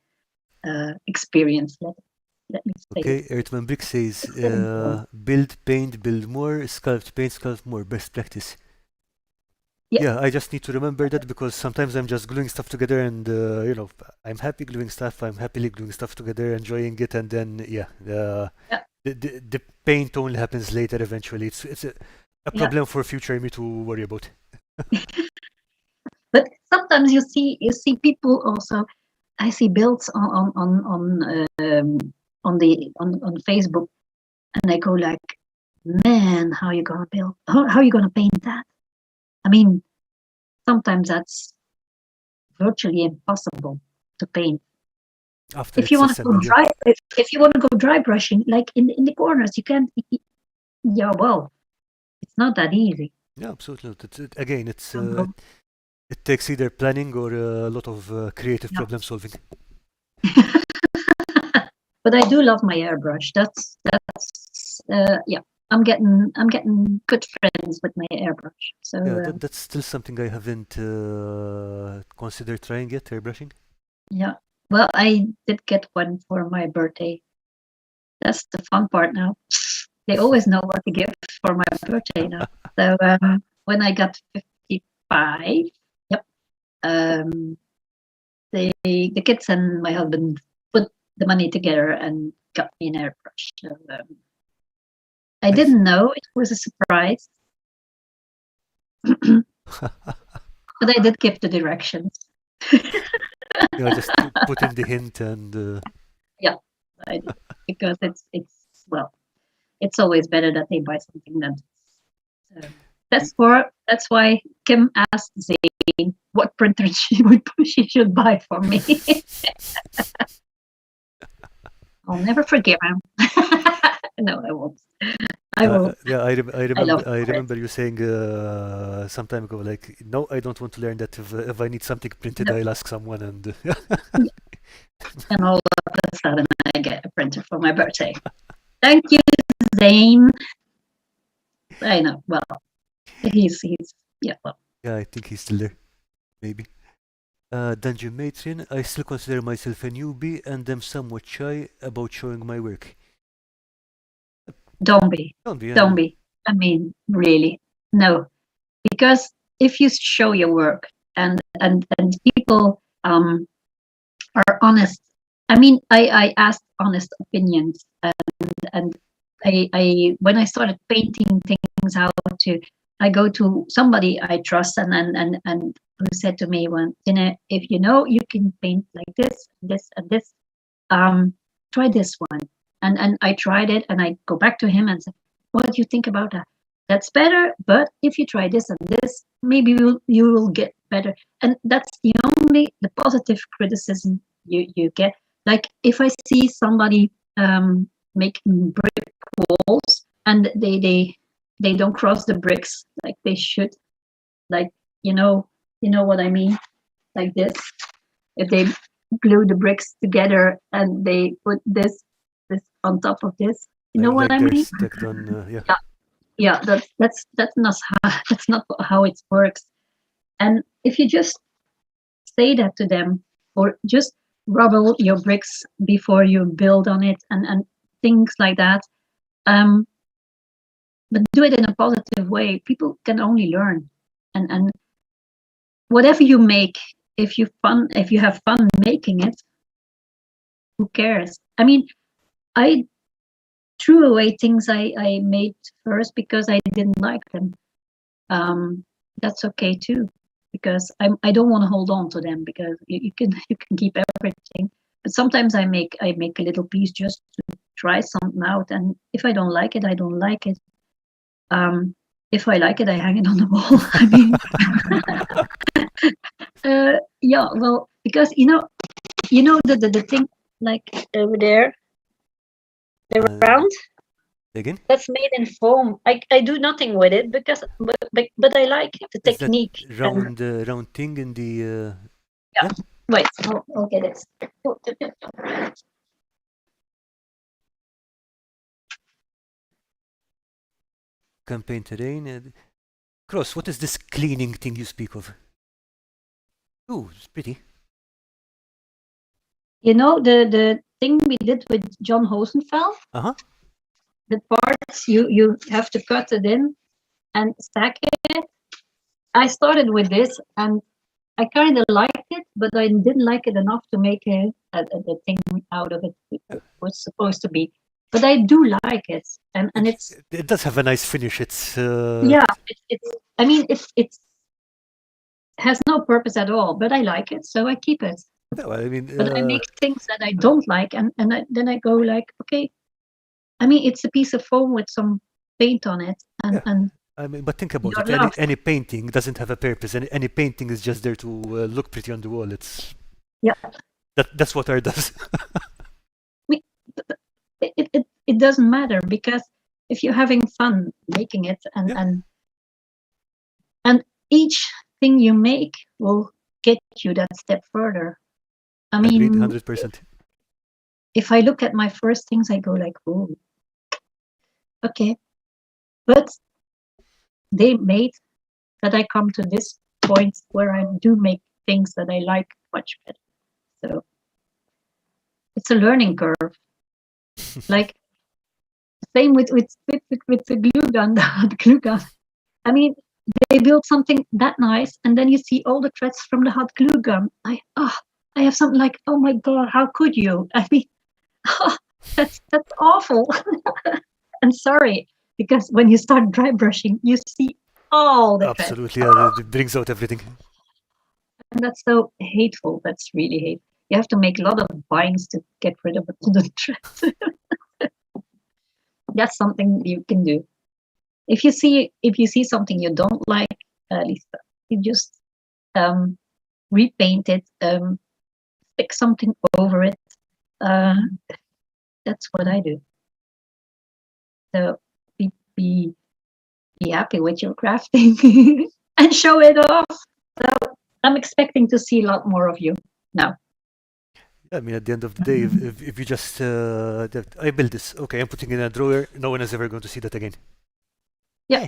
experience. Let me say it. Okay, Earthman Brick says, It's getting fun. build, paint, build more, sculpt, paint, sculpt more, best practice. Yeah, Yeah, I just need to remember that because sometimes I'm just gluing stuff together and, I'm happy gluing stuff, I'm happily gluing stuff together, enjoying it, and then, yeah, yeah, the paint only happens later eventually. It's a yeah. problem for future me to worry about. But sometimes you see people also. I see builds on Facebook, and I go like, man, how you gonna build? How you gonna paint that? I mean, sometimes that's virtually impossible to paint. After If you it's want to go assembled, yeah. dry, if you want to go dry brushing, like in the corners, you can't. Yeah, well, it's not that easy. Yeah, absolutely. Again, So, it takes either planning or a lot of creative yeah. problem solving. But I do love my airbrush. That's yeah. I'm getting good friends with my airbrush. So Yeah, that's still something I haven't considered trying yet, airbrushing. yeah. Well, I did get one for my birthday. That's the fun part now. They always know what to give for my birthday now. So when I got 50 5. Yep. The kids and my husband put the money together and got me an airbrush. So, I Nice. didn't know, it was a surprise. But I did give the directions. Just to put in the hint and I did, because it's always better that they buy something than that's why Kim asked Zane what printer she should buy for me. I'll never forgive him. No, I won't. I will. yeah, love I it. remember you saying some time ago, like, no, I don't want to learn that. If I need something printed, No. I'll ask someone. And And all of a sudden, I get a printer for my birthday. Thank you, Zane. I know. Well, he's yeah. Well, yeah, I think he's still there, maybe. Dungeon Matron, I still consider myself a newbie and am somewhat shy about showing my work. don't be. Don't be. I mean, really, no. Because if you show your work and people are honest, I mean, I asked honest opinions, and I when I started painting things out to, I go to somebody I trust and who said to me, "Well, Tine, if you know you can paint like this, and this, try this one." And I tried it, and I go back to him and say, "What do you think about that? That's better, but if you try this and this, maybe you will get better." And that's the positive criticism you get. Like if I see somebody making brick walls and they don't cross the bricks like they should, like you know what I mean, like this. If they glue the bricks together and they put this on top of this, you know what I they're mean? stacked on, yeah. Yeah, that's not how it works. And if you just say that to them, or just rubble your bricks before you build on it, and things like that, but do it in a positive way, people can only learn. And whatever you make, if you have fun making it, who cares? I mean, I threw away things I made first because I didn't like them. That's okay too, because I don't want to hold on to them, because you can keep everything. But sometimes I make a little piece just to try something out, and if I don't like it, I don't like it. If I like it, I hang it on the wall. I mean, yeah, well, because the thing, like over there, the round. Again? That's made in foam. I do nothing with it because, but I like the technique. Is that round thing in the? Yeah. Wait, I'll get it. Campaign terrain. Cross, what is this cleaning thing you speak of? Ooh, it's pretty. You know the thing we did with John Hosenfeld? The parts you have to cut it in and stack it. I started with this and I kind of liked it, but I didn't like it enough to make the thing out of it. It was supposed to be, but I do like it, and it does have a nice finish. It's yeah, I mean it has no purpose at all, but I like it, so I keep it. No, I mean, but I make things that I don't like, and then I go like, okay, I mean, it's a piece of foam with some paint on it, and I mean, but think about it. Any painting doesn't have a purpose. Any painting is just there to look pretty on the wall. It's that's what art does. It doesn't matter, because if you're having fun making it, and each thing you make will get you that step further. I mean, 100%. If I look at my first things, I go like, oh, okay, but they made that I come to this point where I do make things that I like much better. So it's a learning curve. Like same with the glue gun, the glue gun. I mean, they build something that nice, and then you see all the threads from the hot glue gun. I have something like, oh my god, how could you? I mean, that's awful. I'm sorry, because when you start dry brushing, you see all the threads. Absolutely, yeah, it brings out everything. And that's so hateful. That's really hateful. You have to make a lot of binds to get rid of the threads. That's something you can do. If you see something you don't like, Lisa, you just repaint it, stick something over it. That's what I do. So be happy with your crafting and show it off. So I'm expecting to see a lot more of you now. I mean, at the end of the day, if you just I build this, okay, I'm putting it in a drawer. No one is ever going to see that again. Yeah.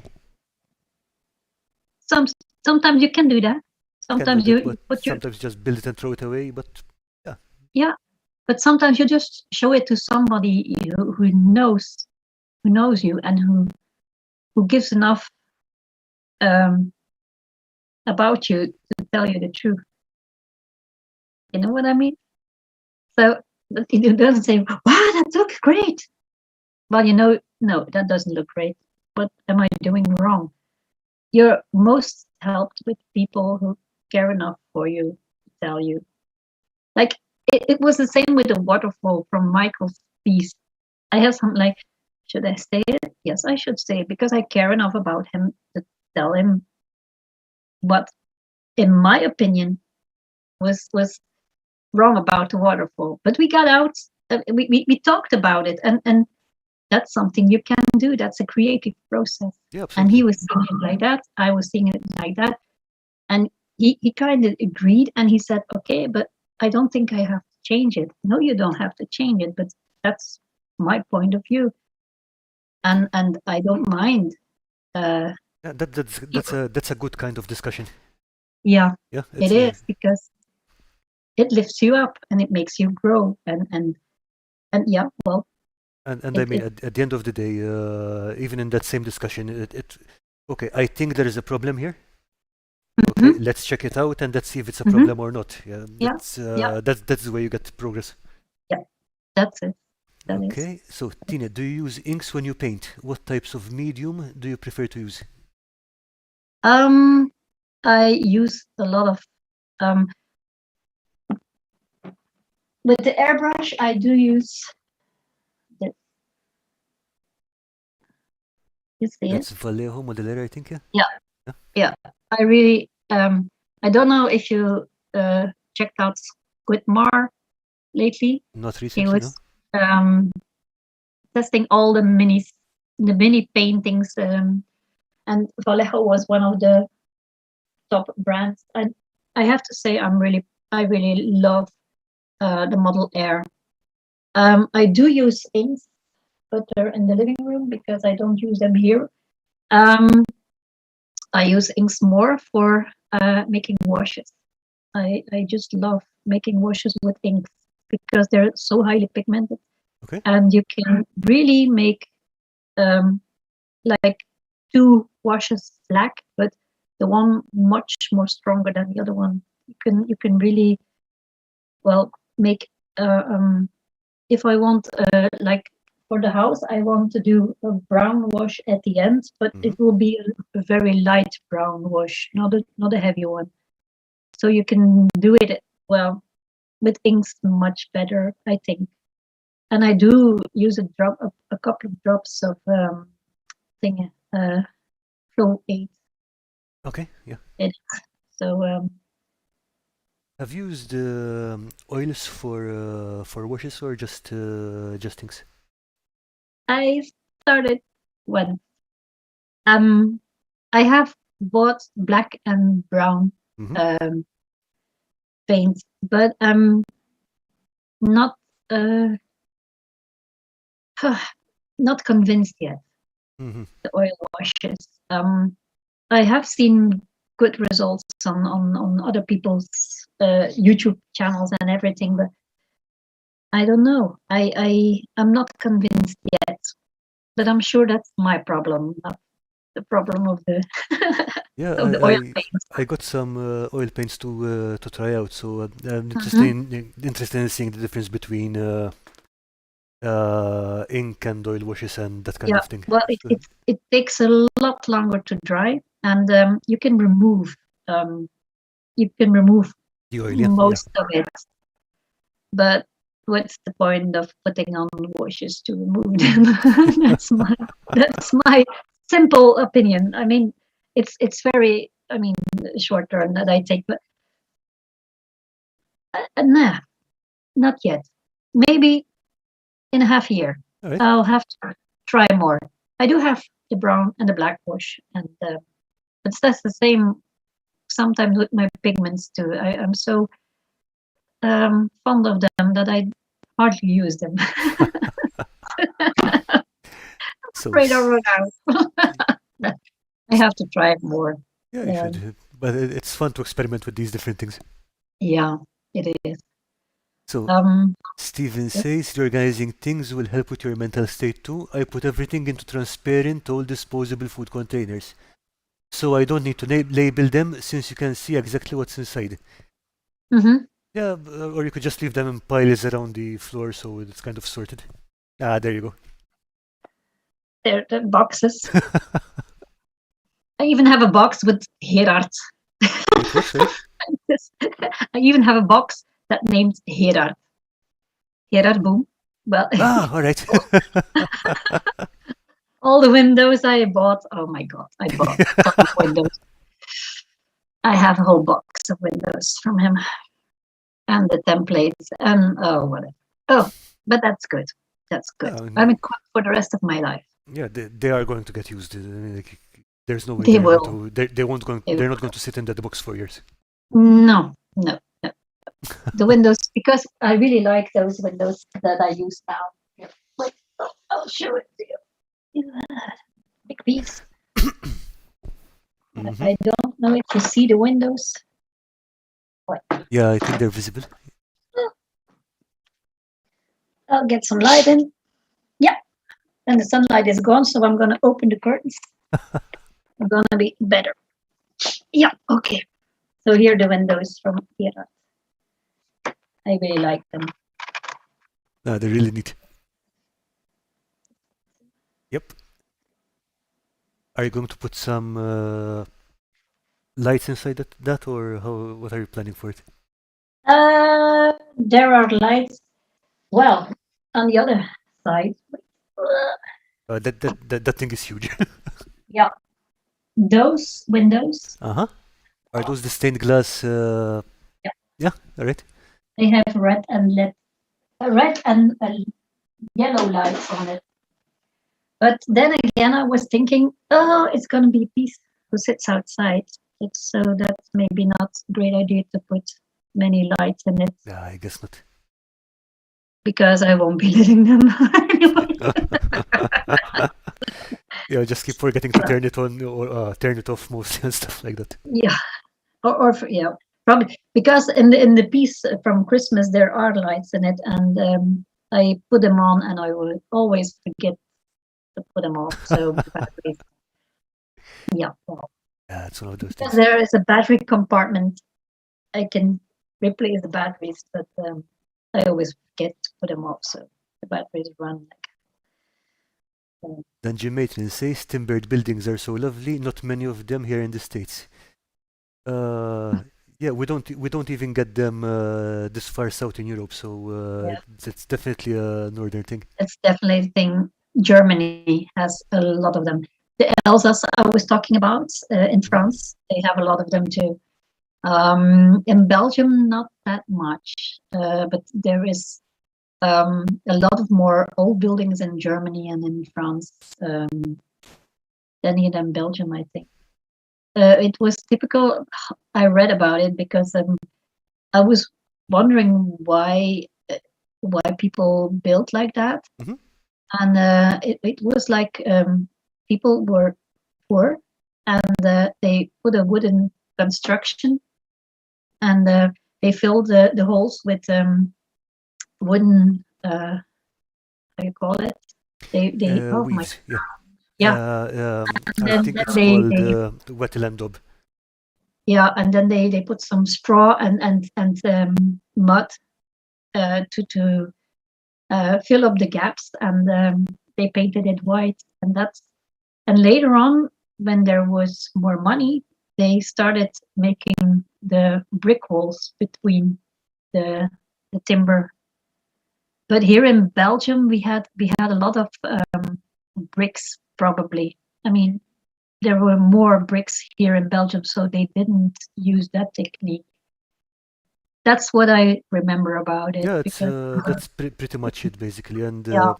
Sometimes you can do that. Sometimes you put your, sometimes just build it and throw it away. But yeah. Yeah, but sometimes you just show it to somebody who knows you and who gives enough about you to tell you the truth. You know what I mean? So it doesn't say, wow, that looks great. Well, no, that doesn't look great. What am I doing wrong? You're most helped with people who care enough for you to tell you. Like, it was the same with the waterfall from Michael's piece. I have something like, should I say it? Yes, I should say it, because I care enough about him to tell him what, in my opinion, was wrong about the waterfall. But we got out, we talked about it, and that's something you can do. That's a creative process. Yeah, and he was seeing it like that. I was seeing it like that. And he kind of agreed, and he said, okay, but I don't think I have to change it. No, you don't have to change it, but that's my point of view. And I don't mind. Yeah, that's a good kind of discussion. Yeah, Yeah, it is, because it lifts you up and it makes you grow. And yeah, well. And I mean, at the end of the day, even in that same discussion, okay, I think there is a problem here. Okay, let's check it out and let's see if it's a problem or not. Yeah, that's the way you get progress. Yeah, that's it. Okay, so Tine, do you use inks when you paint? What types of medium do you prefer to use? I use a lot of with the airbrush. I do use this. You see That's Vallejo Modelera, I think. Yeah. I really I don't know if you checked out Squid Mar lately. Not recently. He was testing all the mini paintings, and Vallejo was one of the top brands. And I have to say, I really love the Model Air. I do use inks, but they're in the living room because I don't use them here. I use inks more for making washes. I just love making washes with inks because they're so highly pigmented. Okay. And you can really make like 2 washes black, but the one much more stronger than the other one. You can really, well, make if I want like for the house, I want to do a brown wash at the end, but it will be a very light brown wash, not a heavy one. So you can do it, well, with inks much better, I think. And I do use a couple of drops of Flow 8. Okay, yeah. So have you used oils for washes or just inks? I started when I have bought black and brown paint, but I'm not not convinced yet. The oil washes. I have seen good results on other people's YouTube channels and everything, but I don't know. I'm not convinced yet, but I'm sure that's my problem, the problem of the Yeah, of the oil paints. I got some oil paints to try out, so I'm Mhm. interested in seeing the difference between ink and oil washes and that kind Yeah, of thing. well, So, it takes a lot longer to dry, and you can remove um, the oil, yeah, yeah. most of it, but what's the point of putting on washes to remove them? That's my simple opinion. I mean, it's very, I mean, short term that I take, but nah, not yet. Maybe in a half year, All right. I'll have to try more. I do have the brown and the black wash, and but that's the same sometimes with my pigments too. I'm so fond of them that I hardly use them. So, Afraid I'll run out. I have to try it more. yeah, you should. But it's fun to experiment with these different things. Yeah, it is. So, Um, Steven yeah. says, reorganizing things will help with your mental state too. I put everything into transparent, all disposable food containers. So I don't need to label them since you can see exactly what's inside. Mhm. Yeah, or you could just leave them in piles around the floor so it's kind of sorted. Ah, there you go. They're the boxes. I even have a box with Gerard. With what, sorry? I even have a box that named Gerard. Gerard Boom. Well, Ah, all right. all the windows I bought. Oh my God, I bought a ton of windows. I have a whole box of windows from him and the templates and oh whatever. Oh, but that's good. That's good. Yeah, I'm equipped for the rest of my life. yeah, they are going to get used. I mean, like, there's no way They they're going will. to. They won't going. They They're will. not going to sit in that box for years. No, no, no. The windows, because I really like those windows that I use now. Here, wait, I'll show it to you. Big piece. Hmm. I don't know if you see the windows. What? Yeah, I think they're visible. I'll get some light in. Yeah, and the sunlight is gone, so I'm gonna open the curtains. I'm gonna be better. Yeah, okay. So here are the windows from here. I really like them. Ah, they're really neat. Yep. Are you going to put some lights inside that, or how? What are you planning for it? There are lights. Well, on the other side, That thing is huge. yeah, those windows. Uh-huh. Are those the stained glass? Yeah, Yeah. All right. they have red and yellow lights on it. But then again, I was thinking, oh, it's gonna be a piece who sits outside. So that's maybe not a great idea to put many lights in it Yeah, I guess not. because I won't be letting them anyway. Yeah, just keep forgetting to turn it on or turn it off mostly and stuff like that. Yeah, yeah, probably because in the piece from Christmas there are lights in it, and I put them on, and I will always forget to put them off. So the batteries, yeah, well, Yeah, it's one of those because things. there is a battery compartment, I can replace the batteries, but I always forget to put them off, so the batteries run like. Dungeon Maertens says timbered buildings are so lovely, not many of them here in the States. Uh, yeah, we don't even get them this far south in Europe, so Yeah, it's definitely a northern thing. it's definitely a thing. Germany has a lot of them. The Elsass I was talking about in Mhm. France, they have a lot of them too. In Belgium, not that much, but there is a lot of more old buildings in Germany and in France than in Belgium, I think. It was typical. I read about it because I was wondering why people built like that, Mhm. and it was like people were poor, and they put a wooden construction, and they filled the holes with wooden how you call it? They oh my Weaves, yeah. Yeah. I Then, think then it's they, called they Wetland. yeah, and then they put some straw and mud to fill up the gaps, and they painted it white, and later on, when there was more money, they started making the brick walls between the timber. But here in Belgium, we had a lot of bricks, probably. I mean, there were more bricks here in Belgium, so they didn't use that technique. That's what I remember about it. Yeah, it's Because that's pretty much it basically. And yeah.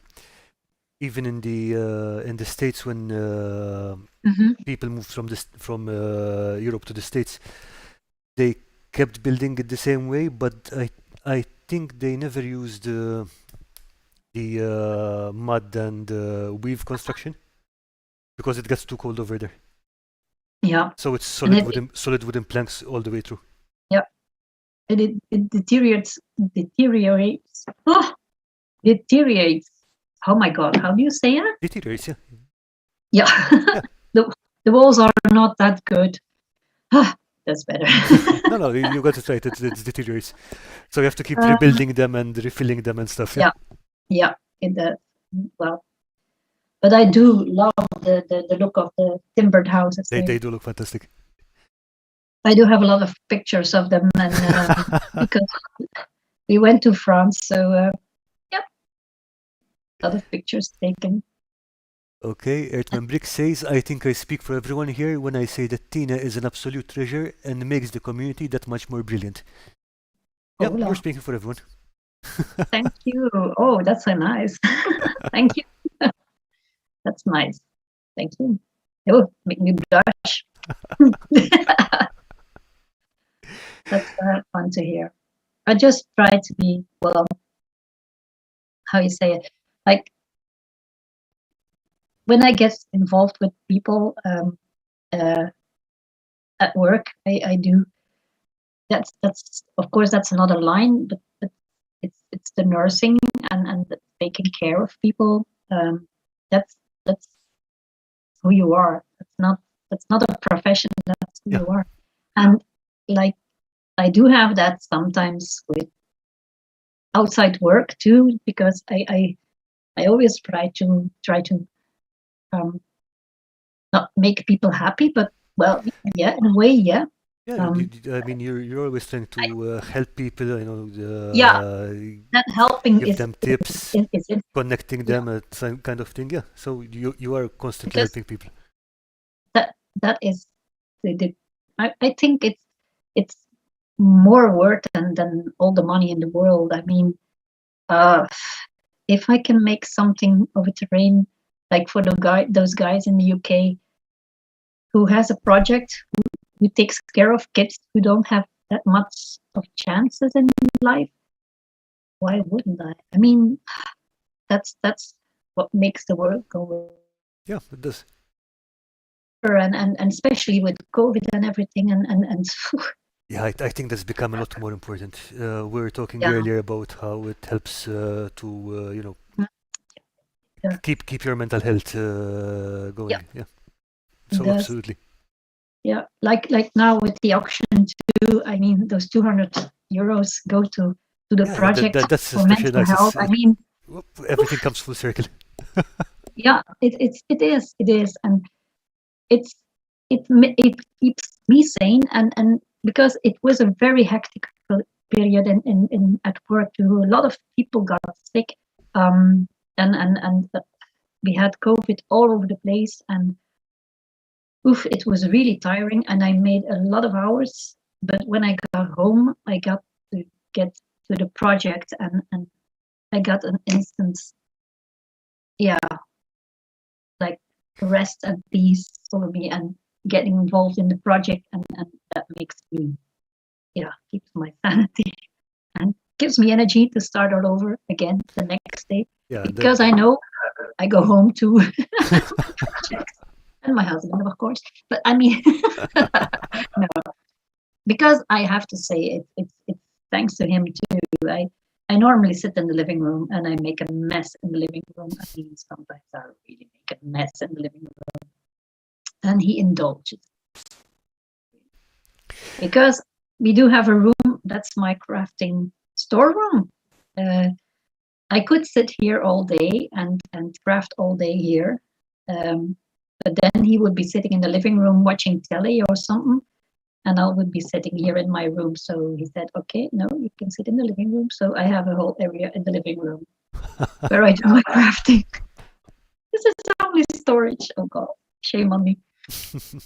even in the States, when Hmm. people moved from Europe to the States, they kept building it the same way, but I think they never used the mud and weave construction because it gets too cold over there. Yeah. So it's And solid wooden planks all the way through. yeah, it deteriorates. Oh, deteriorates. Oh my God, how do you say it? Deteriorates, yeah. Yeah. Yeah. The walls are not that good. Ah, that's better. No, you got it right. It deteriorates. So you have to keep rebuilding them and refilling them and stuff. Yeah. Yeah, in the well, but I do love the look of the timbered houses They there. do look fantastic. I do have a lot of pictures of them, and because we went to France, so yeah, a lot of pictures taken. Okay, Earthman Brick says, I think I speak for everyone here when I say that Tina is an absolute treasure and makes the community that much more brilliant. Yeah, Hola. you're speaking for everyone. Thank you. Oh, that's so nice. Thank you. That's nice. Thank you. Oh, make me blush. That's fun to hear. I just try to be, well, how you say it, like when I get involved with people at work, I do. That's of course that's another line, but it's the nursing and the taking care of people. That's who you are. That's not a profession. That's who you are. And like I do have that sometimes with outside work too, because I always try to not make people happy, but well, yeah, in a way, yeah. Yeah, I mean, you're always trying to help people, you know, Yeah, that helping give them tips, connecting them, some kind of thing. Yeah, so you are constantly helping people. That is I think it's more worth than all the money in the world. I mean, if I can make something of a terrain, like for those guys in the UK who has a project who takes care of kids who don't have that much of chances in life, why wouldn't I? I mean, that's what makes the world go. Yeah, it does. And especially with COVID and everything, and yeah, I think that's become a lot more important. We were talking earlier about how it helps to you know keep your mental health going. Yeah. So absolutely. Yeah, like now with the auction too. I mean, those 200 euros go to the project that's for mental health. I mean, everything comes full circle. Yeah, it is, and it keeps me sane, and because it was a very hectic period in at work too. A lot of people got sick, and we had COVID all over the place, and oof, it was really tiring, and I made a lot of hours. But when I got home, I got to get to the project, and I got an instant, like rest and peace for me, and getting involved in the project, and that makes me, keeps my sanity and gives me energy to start all over again the next day. Yeah, because I know I go home to projects and my husband, of course. But I mean, no, because I have to say it's thanks to him too. I normally sit in the living room and I make a mess in the living room. I mean, sometimes I really make a mess in the living room. And he indulges. Because we do have a room, that's my crafting storeroom. I could sit here all day and craft all day here. But then he would be sitting in the living room watching telly or something. And I would be sitting here in my room. So he said, okay, no, you can sit in the living room. So I have a whole area in the living room where I do my crafting. This is only storage. Oh God, shame on me.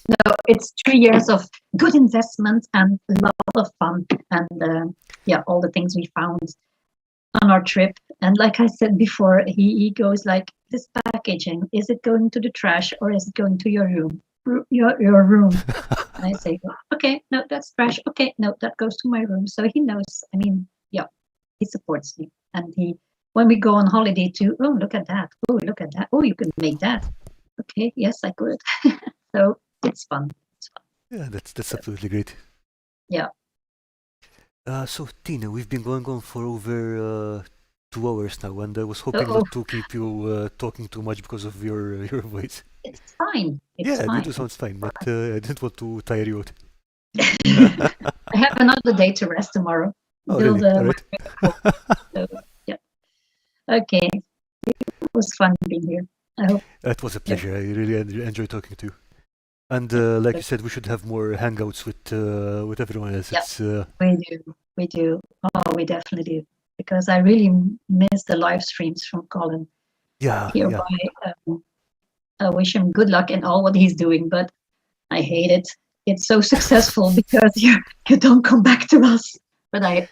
No, it's 3 years of good investment and a lot of fun. And yeah, all the things we found on our trip. And like I said before, he goes like, this packaging, is it going to the trash or is it going to your room? Your room. And I say, okay, no, that's trash. Okay, no, that goes to my room. So he knows. I mean, yeah, he supports me. And when we go on holiday too, oh, look at that. Oh, look at that. Oh, you can make that. Okay, yes, I could. So it's fun. It's fun. Yeah, that's absolutely great. Yeah. So Tina, we've been going on for over 2 hours now, and I was hoping not to keep you talking too much because of your voice. It's fine. Yeah, fine. you do sounds fine, but I didn't want to tire you out. I have another day to rest tomorrow. Oh, really? All right. So, yeah. Okay. It was fun being here. I hope. It was a pleasure. Yeah. I really enjoyed talking to you. And like you said, we should have more hangouts with everyone else. Yeah, we do. Oh, we definitely do. Because I really miss the live streams from Colin. Yeah. Hereby, I wish him good luck in all what he's doing, but I hate it. It's so successful because you don't come back to us. But I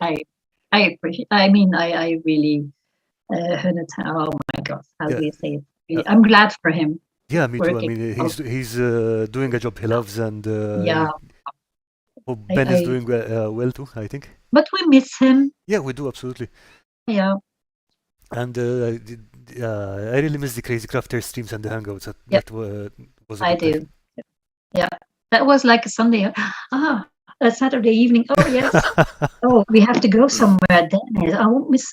appreciate. I mean, I really. Oh my God! How do you say it? Really, I'm glad for him. Yeah, me too. I mean, he's doing a job he loves, and yeah. Hope Ben is doing well too, I think. But we miss him. Yeah, we do, absolutely. Yeah. And I really miss the Crazy Crafter streams and the hangouts. That was a I do. Time. Yeah, that was like a Sunday. A Saturday evening. Oh yes. Oh, we have to go somewhere. Then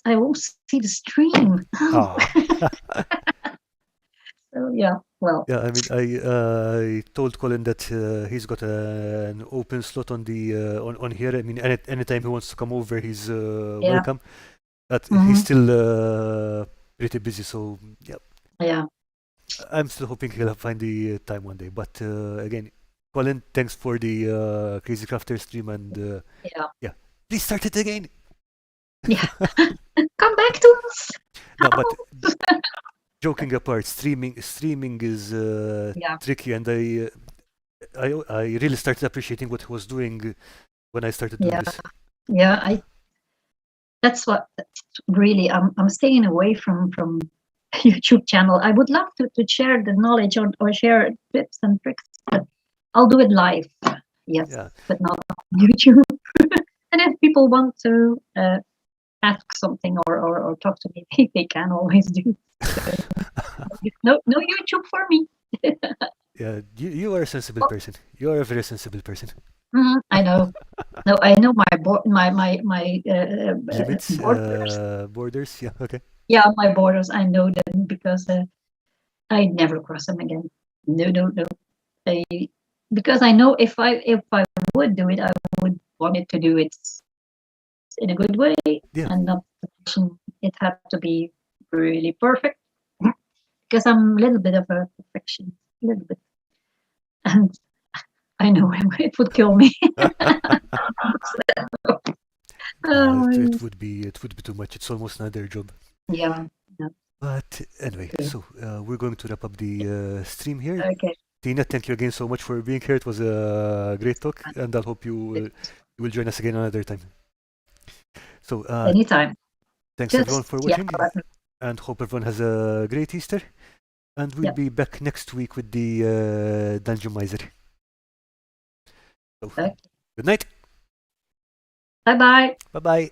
I won't see the stream. Oh. So yeah. Well. Yeah, I mean, I told Colin that he's got an open slot on the on here. I mean, anytime he wants to come over, he's welcome. But he's still pretty busy, so yeah. Yeah. I'm still hoping he'll find the time one day. But again, Colin, thanks for the Crazy Crafter stream, and yeah, please start it again. Yeah, come back to us. No, but joking apart, streaming is tricky, and I really started appreciating what he was doing when I started doing this. Yeah, that's what really I'm staying away from YouTube channel. I would love to share the knowledge or share tips and tricks, but I'll do it live. Yes, but not on YouTube. And if people want to ask something or talk to me, they can always do. No YouTube for me. Yeah, you are a sensible person. You are a very sensible person. I know. No, I know my limits, borders. Yeah, okay. Yeah, my borders. I know them because I never cross them again. No. Because I know if I would do it, I would want it to do it in a good way, and not it had to be really perfect. Because I'm a little bit of a perfectionist, a little bit, and I know it would kill me. It would be too much. It's almost not their job. Yeah. But anyway, so we're going to wrap up the stream here. Okay. Tina, thank you again so much for being here. It was a great talk, and I hope you will join us again another time. So anytime. Thanks everyone for watching, and hope everyone has a great Easter. And we'll be back next week with the Dungeon Miser. So, good night. Bye-bye. Bye-bye.